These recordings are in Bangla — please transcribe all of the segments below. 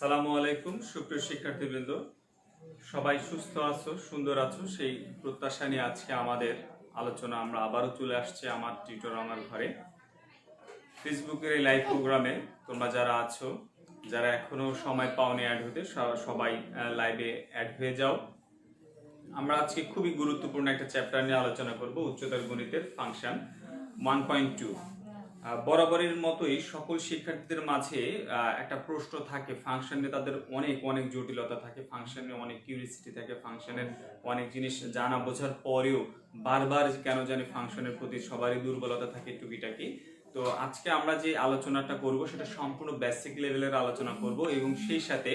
আসসালামু আলাইকুম সুপ্রিয় শিক্ষার্থীবৃন্দ, সবাই সুস্থ আছো, সুন্দর আছো সেই প্রত্যাশা নিয়ে আজকে আমাদের আলোচনা আমরা আবারও চলে আসছে আমার টিউটর আমার ঘরে ফেসবুকের এই লাইভ প্রোগ্রামে। তোমরা যারা আছো, যারা এখনো সময় পাওনি অ্যাড হতে, সবাই লাইভে অ্যাড হয়ে যাও। আমরা আজকে খুবই গুরুত্বপূর্ণ একটা চ্যাপ্টার নিয়ে আলোচনা করব, উচ্চতর গণিতের ফাংশন 1.2। বরাবরের মতোই সকল শিক্ষার্থীদের মাঝে একটা প্রশ্ন থাকে, ফাংশনে তাদের অনেক অনেক জটিলতা থাকে, ফাংশনে অনেক কিউরিসিটি থাকে, ফাংশনের অনেক জিনিস জানা বোঝার পরেও বারবার কেন জানি ফাংশনের প্রতি সবারই দুর্বলতা থাকে টুকিটাকি। তো আজকে আমরা যে আলোচনাটা করব সেটা সম্পূর্ণ বেসিক লেভেলের আলোচনা করব এবং সেই সাথে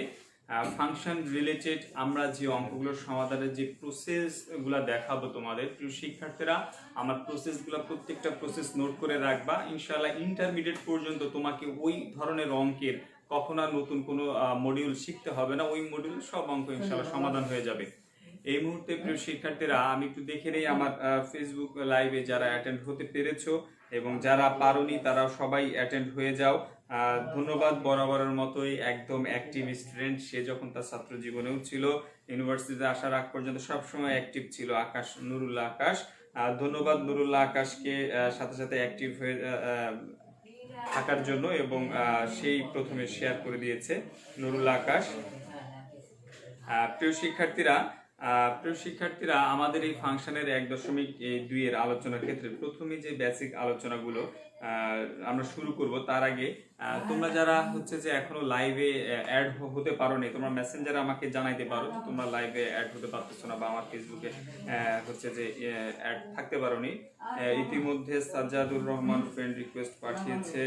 ফাংশন রিলেটেড আমরা যে অঙ্কগুলোর সমাধানের যে প্রসেসগুলো দেখাবো তোমাদের প্রিয় শিক্ষার্থীরা। আমার প্রসেসগুলো প্রত্যেকটা প্রসেস নোট করে রাখবা, ইনশাআল্লাহ ইন্টারমিডিয়েট পর্যন্ত তোমাকে ওই ধরনের অঙ্কের কখনো আর নতুন কোনো মডিউল শিখতে হবে না, ওই মডিউল সব অঙ্ক ইনশাআল্লাহ সমাধান হয়ে যাবে। এই মুহূর্তে প্রিয় শিক্ষার্থীরা আমি একটু দেখে নেই আমার ফেসবুক লাইভে যারা অ্যাটেন্ড হতে পেরেছো এবং যারা পারোনি তারা সবাই অ্যাটেন্ড হয়ে যাও। ধন্যবাদ। বরাবরের মতোই একদম অ্যাক্টিভ স্টুডেন্ট, সে যখন তার ছাত্র জীবনেও ছিল, ইউনিভার্সিটিতে আসার আগ পর্যন্ত সবসময় অ্যাক্টিভ ছিল আকাশ, নুরুল্লাহ আকাশ। ধন্যবাদ নুরুল্লাহ আকাশকে সাথে সাথে অ্যাক্টিভ হয়ে থাকার জন্য, এবং সেই প্রথমে শেয়ার করে দিয়েছে নুরুল্লাহ আকাশ। প্রিয় শিক্ষার্থীরা আমাদের এই ফাংশনের 1.2 এর আলোচনার ক্ষেত্রে প্রথমে যে বেসিক আলোচনাগুলো আমরা শুরু করব তার আগে তোমরা যারা হচ্ছে যে এখনো লাইভে অ্যাড হতে পারোনি, তোমরা মেসেঞ্জারে আমাকে জানাইতে পারো যে তোমরা লাইভে অ্যাড হতে পারতেছো না বা আমার ফেসবুকে হচ্ছে যে অ্যাড থাকতে পারোনি। ইতিমধ্যে সাজ্জাদুর রহমান ফ্রেন্ড রিকোয়েস্ট পাঠিয়েছে,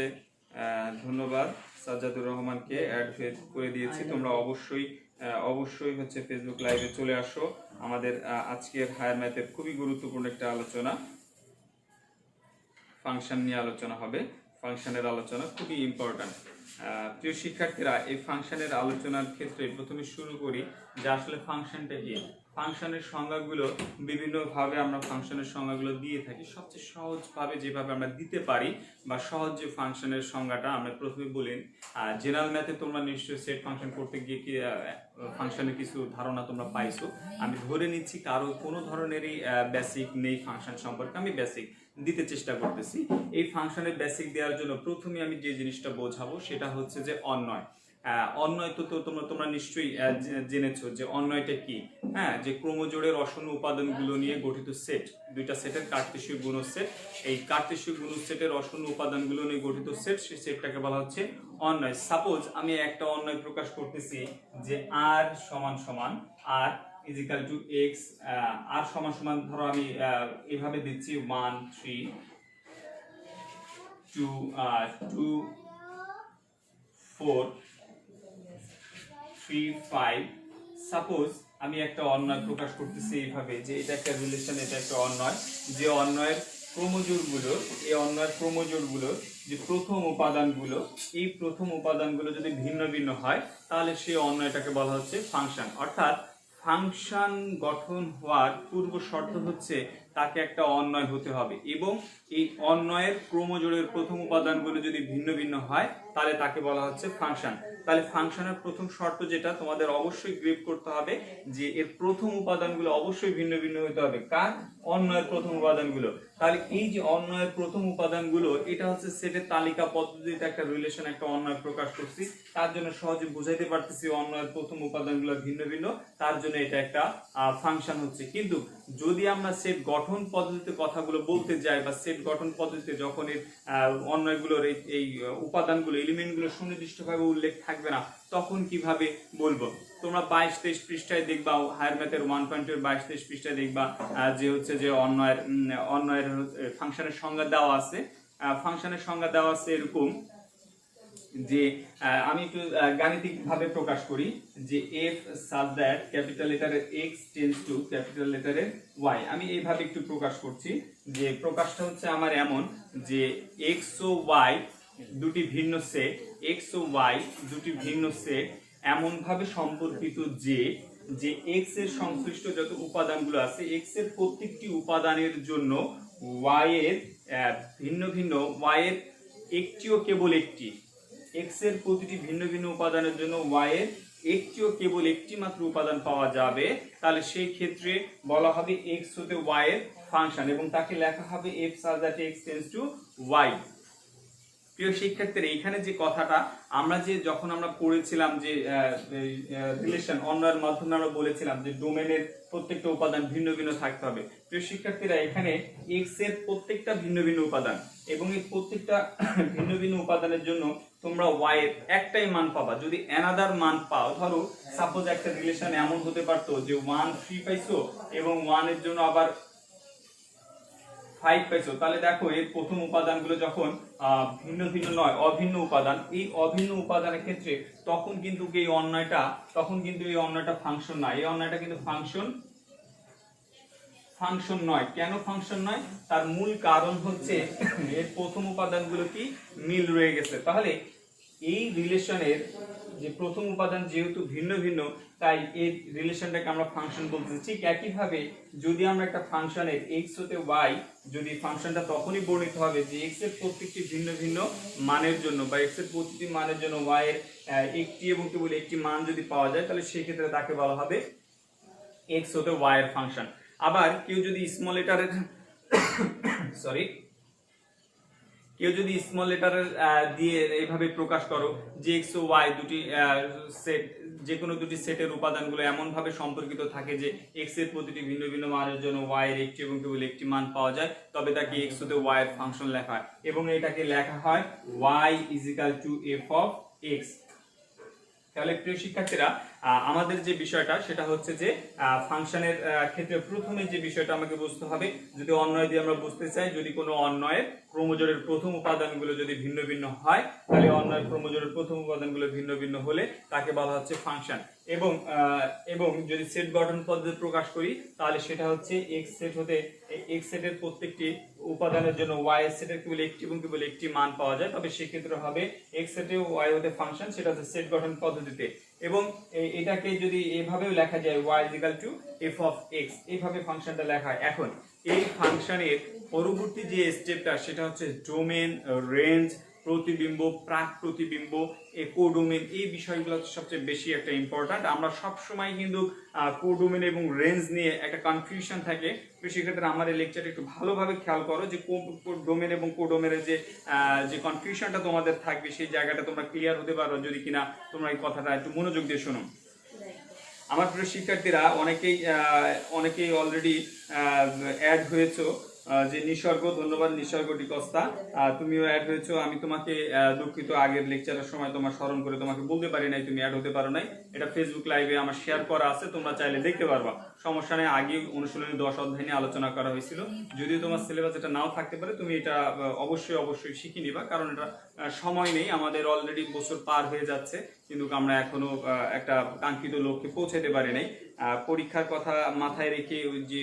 ধন্যবাদ সাজ্জাদুর রহমানকে অ্যাড করে দিয়েছি। তোমরা অবশ্যই হচ্ছে ফেসবুক লাইভে চলে আসো। আমাদের আজকের হায়ার ম্যাথের খুবই গুরুত্বপূর্ণ একটা আলোচনা, ফাংশন নিয়ে আলোচনা হবে। ফাংশনের আলোচনা খুবই ইম্পর্ট্যান্ট। প্রিয় শিক্ষার্থীরা, এই ফাংশনের আলোচনার ক্ষেত্রে প্রথমে শুরু করি যে আসলে ফাংশনটা কি। ফাংশনের সংজ্ঞাগুলো বিভিন্নভাবে আমরা ফাংশনের সংজ্ঞাগুলো দিয়ে থাকি, সবচেয়ে সহজভাবে যেভাবে আমরা দিতে পারি বা সহজ যে ফাংশনের সংজ্ঞাটা আমরা প্রথমে বলি। জেনারেল ম্যাথে তোমরা নিশ্চয়ই সেট ফাংশন করতে গিয়ে কি ফাংশনের কিছু ধারণা তোমরা পাইছো। আমি ধরে নিচ্ছি কারো কোনো ধরনেরই বেসিক নেই ফাংশন সম্পর্কে, আমি বেসিক দিতে চেষ্টা করতেছি। এই ফাংশনের বেসিক দেওয়ার জন্য প্রথমে আমি যে জিনিসটা বোঝাবো সেটা হচ্ছে যে অন্বয়। অন্বয় তো তোমরা নিশ্চয়ই জেনেছো যে অন্বয়টা কি। হ্যাঁ, যে ক্রমজোড়ের অশূন্য উপাদানগুলো নিয়ে গঠিত সেট, দুইটা সেটের কার্তেশীয় গুণজ সেট, এই কার্তেশীয় গুণজ সেটের অশূন্য উপাদানগুলো নিয়ে গঠিত সেট, সেই সেটটাকে বলা হচ্ছে অন্বয়। সাপোজ আমি একটা অন্বয় প্রকাশ করতেছি যে আর সমান সমান আর ইজিক্যাল টু এক্স, আর সমান সমান ধরো আমি এভাবে দিচ্ছি 1 3 2 2 4 3 5। সাপোজ আমি একটা অন্বয় প্রকাশ করতেছি এইভাবে যে এটা একটা রিলেশন, এটা একটা অন্বয়, যে অন্বয়ের ক্রমজোড়গুলো, এই অন্বয়ের ক্রমজোড়গুলো যে প্রথম উপাদানগুলো, এই প্রথম উপাদানগুলো যদি ভিন্ন ভিন্ন হয় তাহলে সেই অন্বয়টাকে বলা হচ্ছে ফাংশন। অর্থাৎ ফাংশন গঠন হওয়ার পূর্ব শর্ত হচ্ছে তাকে একটা অন্বয় হতে হবে, এবং এই অন্বয়ের ক্রমজোড়ের প্রথম উপাদানগুলো যদি ভিন্ন ভিন্ন হয় তাহলে তাকে বলা হচ্ছে ফাংশন। তাহলে ফাংশনের প্রথম শর্ত যেটা তোমাদের অবশ্যই গ্রিপ করতে হবে যে এর প্রথম উপাদানগুলো অবশ্যই ভিন্ন ভিন্ন হতে হবে। কার? অন্বয়ের প্রথম উপাদানগুলো। তাহলে এই যে অন্বয়ের প্রথম উপাদানগুলো, এটা হচ্ছে সেটের তালিকা পদ্ধতিতে একটা রিলেশন, একটা অন্বয় প্রকাশ করছি, তার জন্য সহজে বুঝাইতে পারতেছি অন্বয়ের প্রথম উপাদানগুলো ভিন্ন ভিন্ন, তার জন্য এটা একটা ফাংশন হচ্ছে। কিন্তু যদি আমরা সেট গঠন পদ্ধতিতে কথাগুলো বলতে যাই বা সেট গঠন পদ্ধতিতে যখন এর অন্বয়গুলোর এই উপাদানগুলো, এলিমেন্টগুলো সুনির্দিষ্টভাবে উল্লেখ থাকবে না, তখন কিভাবে বলবো? তোমরা 22-23 পৃষ্ঠায় দেখবা, হায়ার ম্যাথের 1.2 এর 22-23 পৃষ্ঠায় দেখবা যে হচ্ছে যে অন্বয়ের ফাংশনের সংজ্ঞা দেওয়া আছে। ফাংশনের সংজ্ঞা দেওয়া আছে এরকম যে আমি একটু গাণিতিক ভাবে প্রকাশ করি যে f such that ক্যাপিটাল লেটারের x টেন্ডস টু ক্যাপিটাল লেটারের y। আমি এইভাবে একটু প্রকাশ করছি যে প্রকাশটা হচ্ছে আমার এমন যে x ও y দুটি ভিন্ন সেট, x ও y দুটি ভিন্ন সেট এমন ভাবে সম্পর্কিত যে x এর সংশ্লিষ্ট যত উপাদানগুলো আছে, x এর প্রত্যেকটি উপাদানের জন্য y এর ভিন্ন ভিন্ন, y এর একটিও কেবল একটি x এর প্রতিটি ভিন্ন ভিন্ন উপাদানের জন্য y এর একটিও কেবল একটি মাত্র উপাদান পাওয়া যাবে, তাহলে সেই ক্ষেত্রে বলা হবে x হতে y এর ফাংশন এবং তাকে লেখা হবে f such that x tends to y। প্রিয় শিক্ষার্থীরা, এখানে যে কথাটা আমরা যখন আমরা পড়েছিলাম যে রিলেশন অন্যের মাধ্যমে আমরা বলেছিলাম যে ডোমেনের প্রত্যেকটা উপাদান ভিন্ন ভিন্ন থাকতে হবে। প্রিয় শিক্ষার্থীরা, এখানে x এর প্রত্যেকটা ভিন্ন ভিন্ন উপাদান এবং এই প্রত্যেকটা ভিন্ন ভিন্ন উপাদানের জন্য তোমরা y এর একটাই মান পাবা। যদি অ্যানাদার মান পাও, ধরো সাপোজ একটা রিলেশন এমন হতে পারতো যে 1 3 পাইছো এবং 1 এর জন্য আবার 5 পাইছো, তাহলে দেখো এর প্রথম উপাদানগুলো যখন ভিন্ন ভিন্ন নয়, অভিন্ন উপাদান, এই অভিন্ন উপাদানের ক্ষেত্রে তখন কিন্তু এই অন্যয়টা ফাংশন না, এই অন্যয়টা কিন্তু ফাংশন নয়। কেন ফাংশন নয়? তার মূল কারণ হচ্ছে এর প্রথম উপাদানগুলো কি মিল রয়ে গেছে। তাহলে এই রিলেশনের যে প্রথম উপাদান যেহেতু ভিন্ন ভিন্ন, তাই এই রিলেশনটাকে আমরা ফাংশন বলতেছি। ঠিক একইভাবে যদি আমরা একটা ফাংশনের x হতে y, যদি ফাংশনটা তখনই বর্ণিত হবে যে x এর প্রত্যেকটি ভিন্ন ভিন্ন মানের জন্য বা x এর প্রতিটি মানের জন্য y এর একটি এবং কেবল একটি মান যদি পাওয়া যায়, তাহলে সেই ক্ষেত্রে তাকে বলা হবে x হতে y এর ফাংশন। আবার কেউ যদি স্মল লেটারের দিয়ে এইভাবে প্রকাশ করো যে x ও y দুটি সেট, যে কোনো দুটি সেটের উপাদানগুলো এমন ভাবে সম্পর্কিত থাকে যে x এর প্রতিটি ভিন্ন ভিন্ন মানের জন্য y এর একটি এবং কেবল একটি মান পাওয়া যায়, তবে তাকে x হতে y এর ফাংশন লেখা হয় এবং এটাকে লেখা হয় y = f of x। তাহলে প্রিয় শিক্ষার্থীরা, আমাদের যে বিষয়টা সেটা হচ্ছে যে ফাংশনের ক্ষেত্রে প্রথমে যে বিষয়টা আমাকে বুঝতে হবে, যদি অন্বয় দিয়ে আমরা বুঝতে চাই, যদি কোনো অন্বয়ের ক্রোমোজোরের প্রথম উপাদানগুলো যদি ভিন্ন ভিন্ন হয়, তাহলে অন্বয়ের ক্রোমোজোরের প্রথম উপাদানগুলো ভিন্ন ভিন্ন হলে তাকে বলা হচ্ছে ফাংশন। এবং যদি সেট গঠন পদ্ধতি প্রকাশ করি, তাহলে সেটা হচ্ছে x সেট হতে x সেটের প্রত্যেকটি উপাদানের জন্য y সেটের কেবল একটি এবং কেবল একটি মান পাওয়া যায়, তবে সেক্ষেত্রে হবে x সেটে y হতে ফাংশন, সেটা হচ্ছে সেট গঠন পদ্ধতিতে। এবং এটাকে যদি এভাবেও লেখা যায় y = f of x, এইভাবে ফাংশনটা লেখা হয়। এখন এই ফাংশনের পরবর্তী যে স্টেপটা সেটা হচ্ছে ডোমেন, রেঞ্জ, প্রতিবিম্ব, প্রাক প্রতিবিম্ব, কোডোমেন, এই বিষয়গুলো সবচেয়ে বেশি একটা ইম্পর্ট্যান্ট। আমরা সব সময় কিন্তু কোডোমেন এবং রেঞ্জ নিয়ে একটা কনফিউশন থাকে, তো সেক্ষেত্রে আমার এই লেকচারটা একটু ভালোভাবে খেয়াল করো যে ডোমেন এবং কোডোমেনের যে কনফিউশনটা তোমাদের থাকবে সেই জায়গাটা তোমরা ক্লিয়ার হতে পারো যদি কিনা তোমরা এই কথাটা একটু মনোযোগ দিয়ে শোনো। আমার প্রিয় শিক্ষার্থীরা, অনেকেই অলরেডি অ্যাড হয়েছো, যে নিসর্গ, ধন্যবাদ নিসর্গ ডিকস্তা, তুমিও অ্যাড হয়েছো। আমি তোমাকে দুঃখিত, আগের লেকচারের সময় তোমার স্মরণ করে তোমাকে বলতে পারি নাই, তুমি অ্যাড হতে পারো নাই। এটা ফেসবুক লাইভে আমার শেয়ার করা আছে, তোমরা চাইলে দেখতে পারবা, সমস্যা নেই। আগে অনুশীলনী 10 অধ্যায় নিয়ে আলোচনা করা হয়েছিল। যদিও তোমার সিলেবাস এটা নাও থাকতে পারে, তুমি এটা অবশ্যই শিখে নিবা, কারণ এটা সময় নেই, আমাদের অলরেডি বছর পার হয়ে যাচ্ছে, কিন্তু আমরা এখনো একটা কাঙ্ক্ষিত লক্ষ্যে পৌঁছাতে পারি নাই। পরীক্ষার কথা মাথায় রেখে ওই যে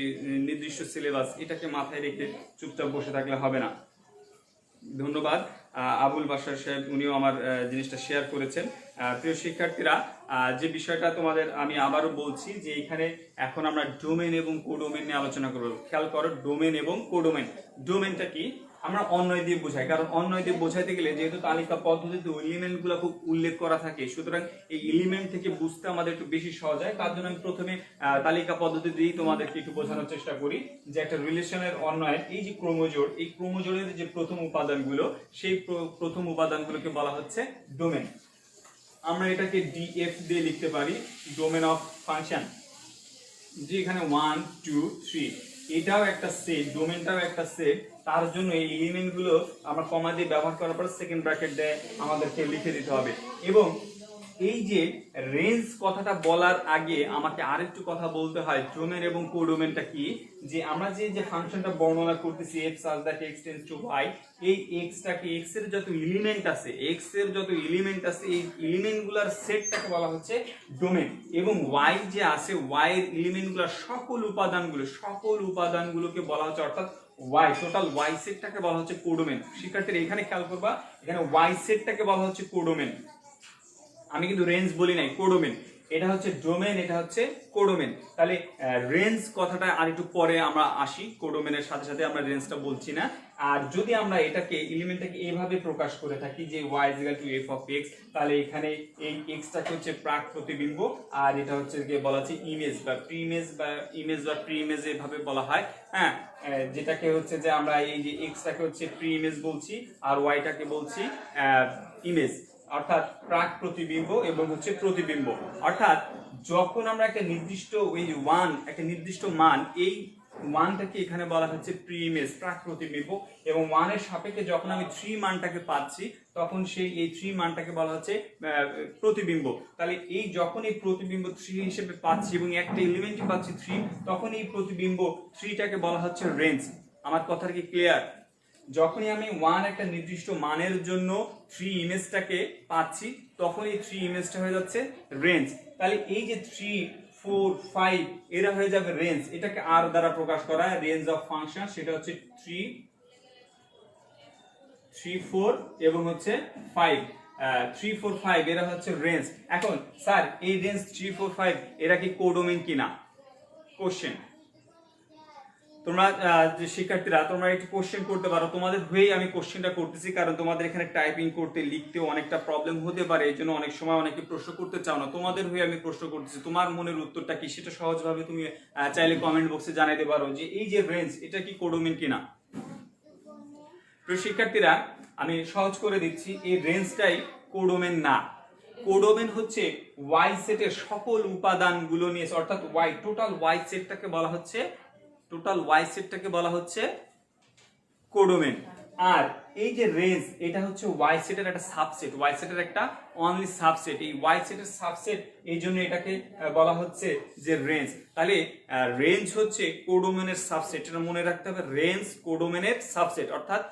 নির্দিষ্ট সিলেবাস, এটাকে মাথায় রেখে চুপচাপ বসে থাকলে হবে না। ধন্যবাদ আবুল বাশার সাহেব, উনিও আমার জিনিসটা শেয়ার করেছেন। প্রিয় শিক্ষার্থীরা, যে বিষয়টা তোমাদের আমি আবারও বলছি যে এখানে এখন আমরা ডোমেন এবং কোডোমেন নিয়ে আলোচনা করব। খেয়াল করো, ডোমেন এবং কোডোমেন। ডোমেনটা কি আমরা অন্বয় দিয়ে বোঝাই, কারণ অন্বয় দিয়ে বোঝাইতে গেলে যেহেতু তালিকা পদ্ধতিতে এলিমেন্টগুলো খুব উল্লেখ করা থাকে, সুতরাং এই এলিমেন্ট থেকে বুঝতে আমাদের একটু বেশি সহজ হয়। তার জন্য আমি প্রথমে তালিকা পদ্ধতি দিয়েই তোমাদেরকে একটু বোঝানোর চেষ্টা করি যে একটা রিলেশনের অন্বয়ের এই যে ক্রোমোজোর, এই ক্রোমোজোরের যে প্রথম উপাদানগুলো, সেই প্রথম উপাদানগুলোকে বলা হচ্ছে ডোমেন। আমরা এটাকে ডিএফ দিয়ে লিখতে পারি, ডোমেন অফ ফাংশন, যে এখানে 1 2 3 এটাও একটা সেট, ডোমেনটাও একটা সেট। তার জন্য এই এলিমেন্টগুলো আমরা কমা দিয়ে ব্যবহার করার পর সেকেন্ড ব্র্যাকেট দিয়ে আমাদেরকে লিখে দিতে হবে। এবং এই যে রেঞ্জ কথাটা বলার আগে আমাকে আরেকটু কথা বলতে হয়, ডোমেন এবং কোডোমেনটা কি। যে আমরা যে ফাংশনটা বর্ণনা করতেছি f such that x tends to y, এই xটাকে, x এর যত এলিমেন্ট আছে, এই এলিমেন্টগুলোর সেটটাকে বলা হচ্ছে ডোমেন। এবং y যে আছে, y এর এলিমেন্টগুলোর সকল উপাদানগুলোকে বলা হচ্ছে, অর্থাৎ y টোটাল y সেটটাকে বলা হচ্ছে কোডোমেন। শিক্ষার্থীরা এখানে খেয়াল করবা, এখানে y সেটটাকে বলা হচ্ছে কোডোমেন। আমি কিন্তু রেঞ্জ বলি নাই, কোডোমেন। এটা হচ্ছে ডোমেন, এটা হচ্ছে কোডোমেন। তাহলে রেঞ্জ কথাটা আর একটু পরে আমরা আসি, কোডোমেনের সাথে সাথে আমরা রেঞ্জটা বলছি না। আর যদি আমরা এটাকে এলিমেন্টটাকে এইভাবে প্রকাশ করে থাকি যে y = f of x, তাহলে এখানে এই x টাকে হচ্ছে প্রাক প্রতিবিম্ব, আর এটা হচ্ছে কি বলা হচ্ছে ইমেজ বা প্রি ইমেজ এভাবে বলা হয়। হ্যাঁ, যেটাকে হচ্ছে যে আমরা এই যে x টাকে হচ্ছে প্রি ইমেজ বলছি আর y টাকে বলছি ইমেজ, অর্থাৎ প্রাক প্রতিবিম্ব এবং হচ্ছে প্রতিবিম্ব। অর্থাৎ যখন আমরা একটা নির্দিষ্ট ওই যে একটা নির্দিষ্ট মান, এই ওয়ানটাকে এখানে বলা হচ্ছে প্রি ইমেজ প্রাক প্রতিবিম্ব, এবং 1 এর সাপেক্ষে যখন আমি 3 মানটাকে পাচ্ছি তখন এই 3 মানটাকে বলা হচ্ছে প্রতিবিম্ব। তাহলে এই যখন এই প্রতিবিম্ব 3 হিসেবে পাচ্ছি এবং একটা এলিমেন্টই পাচ্ছি 3, তখন এই প্রতিবিম্ব 3টাকে বলা হচ্ছে রেঞ্জ। আমার কথাটা কি ক্লিয়ার? যখনই আমি 1 একটা নির্দিষ্ট মানের জন্য 3 ইমেজটাকে পাচ্ছি তখন এই 3 ইমেজটা হয়ে যাচ্ছে রেঞ্জ। তাহলে এই যে 3, 4, 5 এরা হয়ে যাবে রেঞ্জ। এটাকে আর দ্বারা প্রকাশ করা হয় রেঞ্জ অফ ফাংশন, সেটা হচ্ছে 3, 4 এবং হচ্ছে 5। 3, 4, 5 এরা হচ্ছে রেঞ্জ। এখন স্যার এই রেঞ্জ 3, 4, 5 এরা কি কোডোমেন কিনা? কোশ্চেন। তোমরা যে শিক্ষার্থীরা তোমরা একটু কোশ্চেন করতে পারো, তোমাদের হয়েই আমি কোশ্চেনটা করতেছি, কারণ তোমাদের এখানে টাইপিং করতে লিখতেও অনেকটা প্রবলেম হতে পারে, এই জন্য অনেক সময় অনেকে প্রশ্ন করতে চাও না। তোমাদের হয়ে আমি প্রশ্ন করতেছি, তোমার মনের উত্তরটা কি সেটা সহজভাবে তুমি চাইলে কমেন্ট বক্সে জানাইতে পারো যে এই যে রেঞ্জ এটা কি কোডোমেন কিনা। প্রিয় শিক্ষার্থীরা আমি সহজ করে দিচ্ছি, এই রেঞ্জটাই কোডোমেন না। কোডোমেন হচ্ছে ওয়াই সেটের সকল উপাদানগুলো নিয়ে, অর্থাৎ টোটাল ওয়াই সেটটাকে বলা হচ্ছে কোডোমেন। আর এই যে রেঞ্জ এটা হচ্ছে ওয়াই সেটের একটা সাবসেট, ওয়াই সেটের একটা অনলি সাবসেট। এই ওয়াই সেটের সাবসেট, এই জন্য এটাকে বলা হচ্ছে যে রেঞ্জ। তাহলে রেঞ্জ হচ্ছে কোডোমেনের সাবসেট, এটা মনে রাখতে হবে। রেঞ্জ কোডোমেনের সাবসেট, অর্থাৎ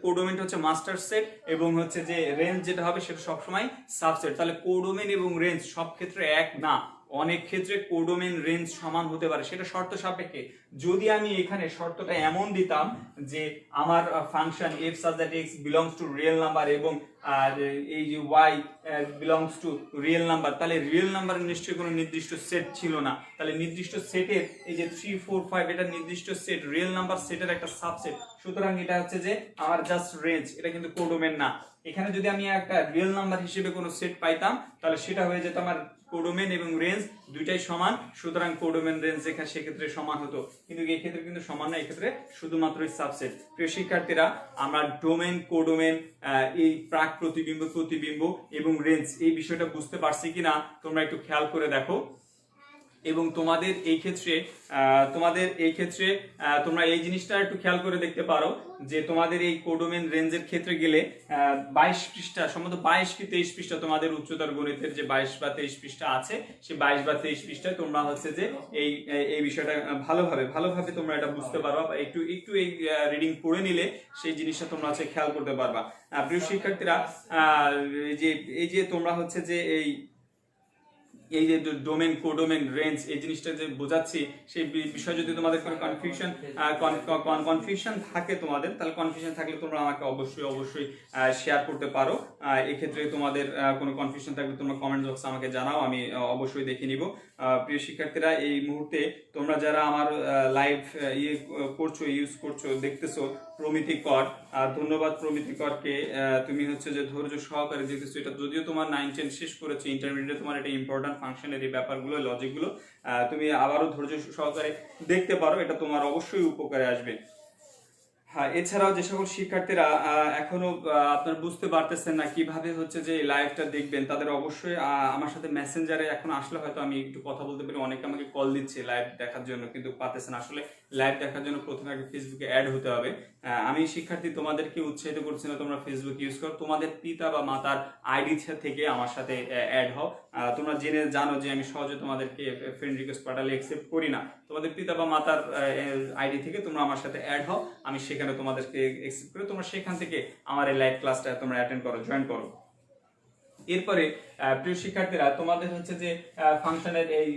কোডোমেন হচ্ছে মাস্টার সেট এবং হচ্ছে যে রেঞ্জ যেটা হবে সেটা সবসময় সাবসেট। তাহলে কোডোমেন এবং রেঞ্জ সব ক্ষেত্রে এক না, অনেক ক্ষেত্রে কোডোমেন রেঞ্জ সমান হতে পারে, সেটা শর্ত সাপেক্ষে। যদি আমি এখানে শর্তটা এমন দিতাম যে আমার function f such that x belongs to real number এবং এই যে y belongs to real number, তাহলে রিয়েল নাম্বারের নিশ্চয়ই কোনো নির্দিষ্ট সেট ছিল না। তাহলে নির্দিষ্ট সেটের এই যে 3, 4, 5 এটা নির্দিষ্ট সেট, রিয়েল নাম্বার সেটের একটা সাবসেট। সুতরাং এটা হচ্ছে যে আমার জাস্ট রেঞ্জ, এটা কিন্তু কোডোমেন না। এখানে যদি আমি একটা রিয়েল নাম্বার হিসেবে কোনো সেট পাইতাম তাহলে সেটা হয়ে যেত আমার কোডোমেন এবং রেঞ্জ দুইটাই সমান, সুতরাং কোডোমেন রেঞ্জ এখানে সেক্ষেত্রে সমান হতো। কিন্তু এই ক্ষেত্রে কিন্তু সমান না, এক্ষেত্রে শুধুমাত্রই সাবসেট। প্রিয় শিক্ষার্থীরা আমরা ডোমেন, কোডোমেন, এই প্রাক প্রতিবিম্ব, প্রতিবিম্ব এবং রেঞ্জ এই বিষয়টা বুঝতে পারছি কিনা তোমরা একটু খেয়াল করে দেখো। এবং তোমাদের এই ক্ষেত্রে তোমরা এই জিনিসটা একটু খেয়াল করে দেখতে পারো যে তোমাদের এই কোডোমেন রেঞ্জের ক্ষেত্রে গেলে 22 পৃষ্ঠা, সম্ভবত 22 কি 23 পৃষ্ঠা তোমাদের উচ্চতর গণিতের যে 22 বা 23 পৃষ্ঠা আছে, সেই 22 বা 23 পৃষ্ঠায় তোমরা হচ্ছে যে এই বিষয়টা ভালোভাবে তোমরা এটা বুঝতে পারবা, বা একটু এই রিডিং পড়ে নিলে সেই জিনিসটা তোমরা হচ্ছে খেয়াল করতে পারবা। প্রিয় শিক্ষার্থীরা এই যে তোমরা হচ্ছে যে এই যে ডোমেন, কোডোমেন, রেঞ্জ এই জিনিসটা যে বোঝাচ্ছি, সেই বিষয়ে যদি তোমাদের কোনো কনফিউশন থাকে তোমাদের, তাহলে কনফিউশন থাকলে তোমরা আমাকে অবশ্যই শেয়ার করতে পারো। এক্ষেত্রে তোমাদের কোনো কনফিউশন থাকলে তোমরা কমেন্ট বক্সে আমাকে জানাও, আমি অবশ্যই দেখে নিব। প্রিয় শিক্ষার্থীরা এই মুহূর্তে তোমরা যারা আমার লাইভ ইউজ করছো দেখতেছো, প্রমিতিকর, ধন্যবাদ প্রমিতিকরকে। তুমি হচ্ছে যে ধৈর্য সহকারে দেখতেছো, এটা যদিও তোমার 9, 10 শেষ করেছো, ইন্টারমিডিয়েটে তোমার এটা ইম্পর্টেন্ট ফাংশনের এই ব্যাপারগুলো, লজিকগুলো তুমি আবারও ধৈর্য সহকারে দেখতে পারো, এটা তোমার অবশ্যই উপকারে আসবে। হ্যাঁ, এছাড়াও যে সকল শিক্ষার্থীরা এখনো আপনারা বুঝতে পারতেছেন না কিভাবে হচ্ছে যে লাইভটা দেখবেন, তাদের অবশ্যই আমার সাথে মেসেঞ্জারে এখন আসলে হয়তো আমি একটু কথা বলতে পারি। অনেকে আমাকে কল দিচ্ছে লাইভ দেখার জন্য, কিন্তু পাচ্ছেন। আসলে লাইভ দেখার জন্য প্রথমে আগে ফেসবুকে অ্যাড হতে হবে। আমি শিক্ষার্থী তোমাদেরকে উৎসাহিত করছি না তোমরা ফেসবুক ইউজ করো, তোমাদের পিতা বা মাতার আইডি থেকে আমার সাথে অ্যাড হও। তোমরা জানো যে আমি সহজে তোমাদেরকে ফ্রেন্ড রিকোয়েস্ট পাঠালে অ্যাকসেপ্ট করি না। তোমাদের পিতা বা মাতার আইডি থেকে তোমরা আমার সাথে অ্যাড হও, আমি সেখানে তোমাদেরকে অ্যাকসেপ্ট করে তোমরা সেখান থেকে আমার এই লাইভ ক্লাসটা তোমরা অ্যাটেন্ড করো, জয়েন করো। এরপরে প্রিয় শিক্ষার্থীরা তোমাদের হচ্ছে যে ফাংশনের এই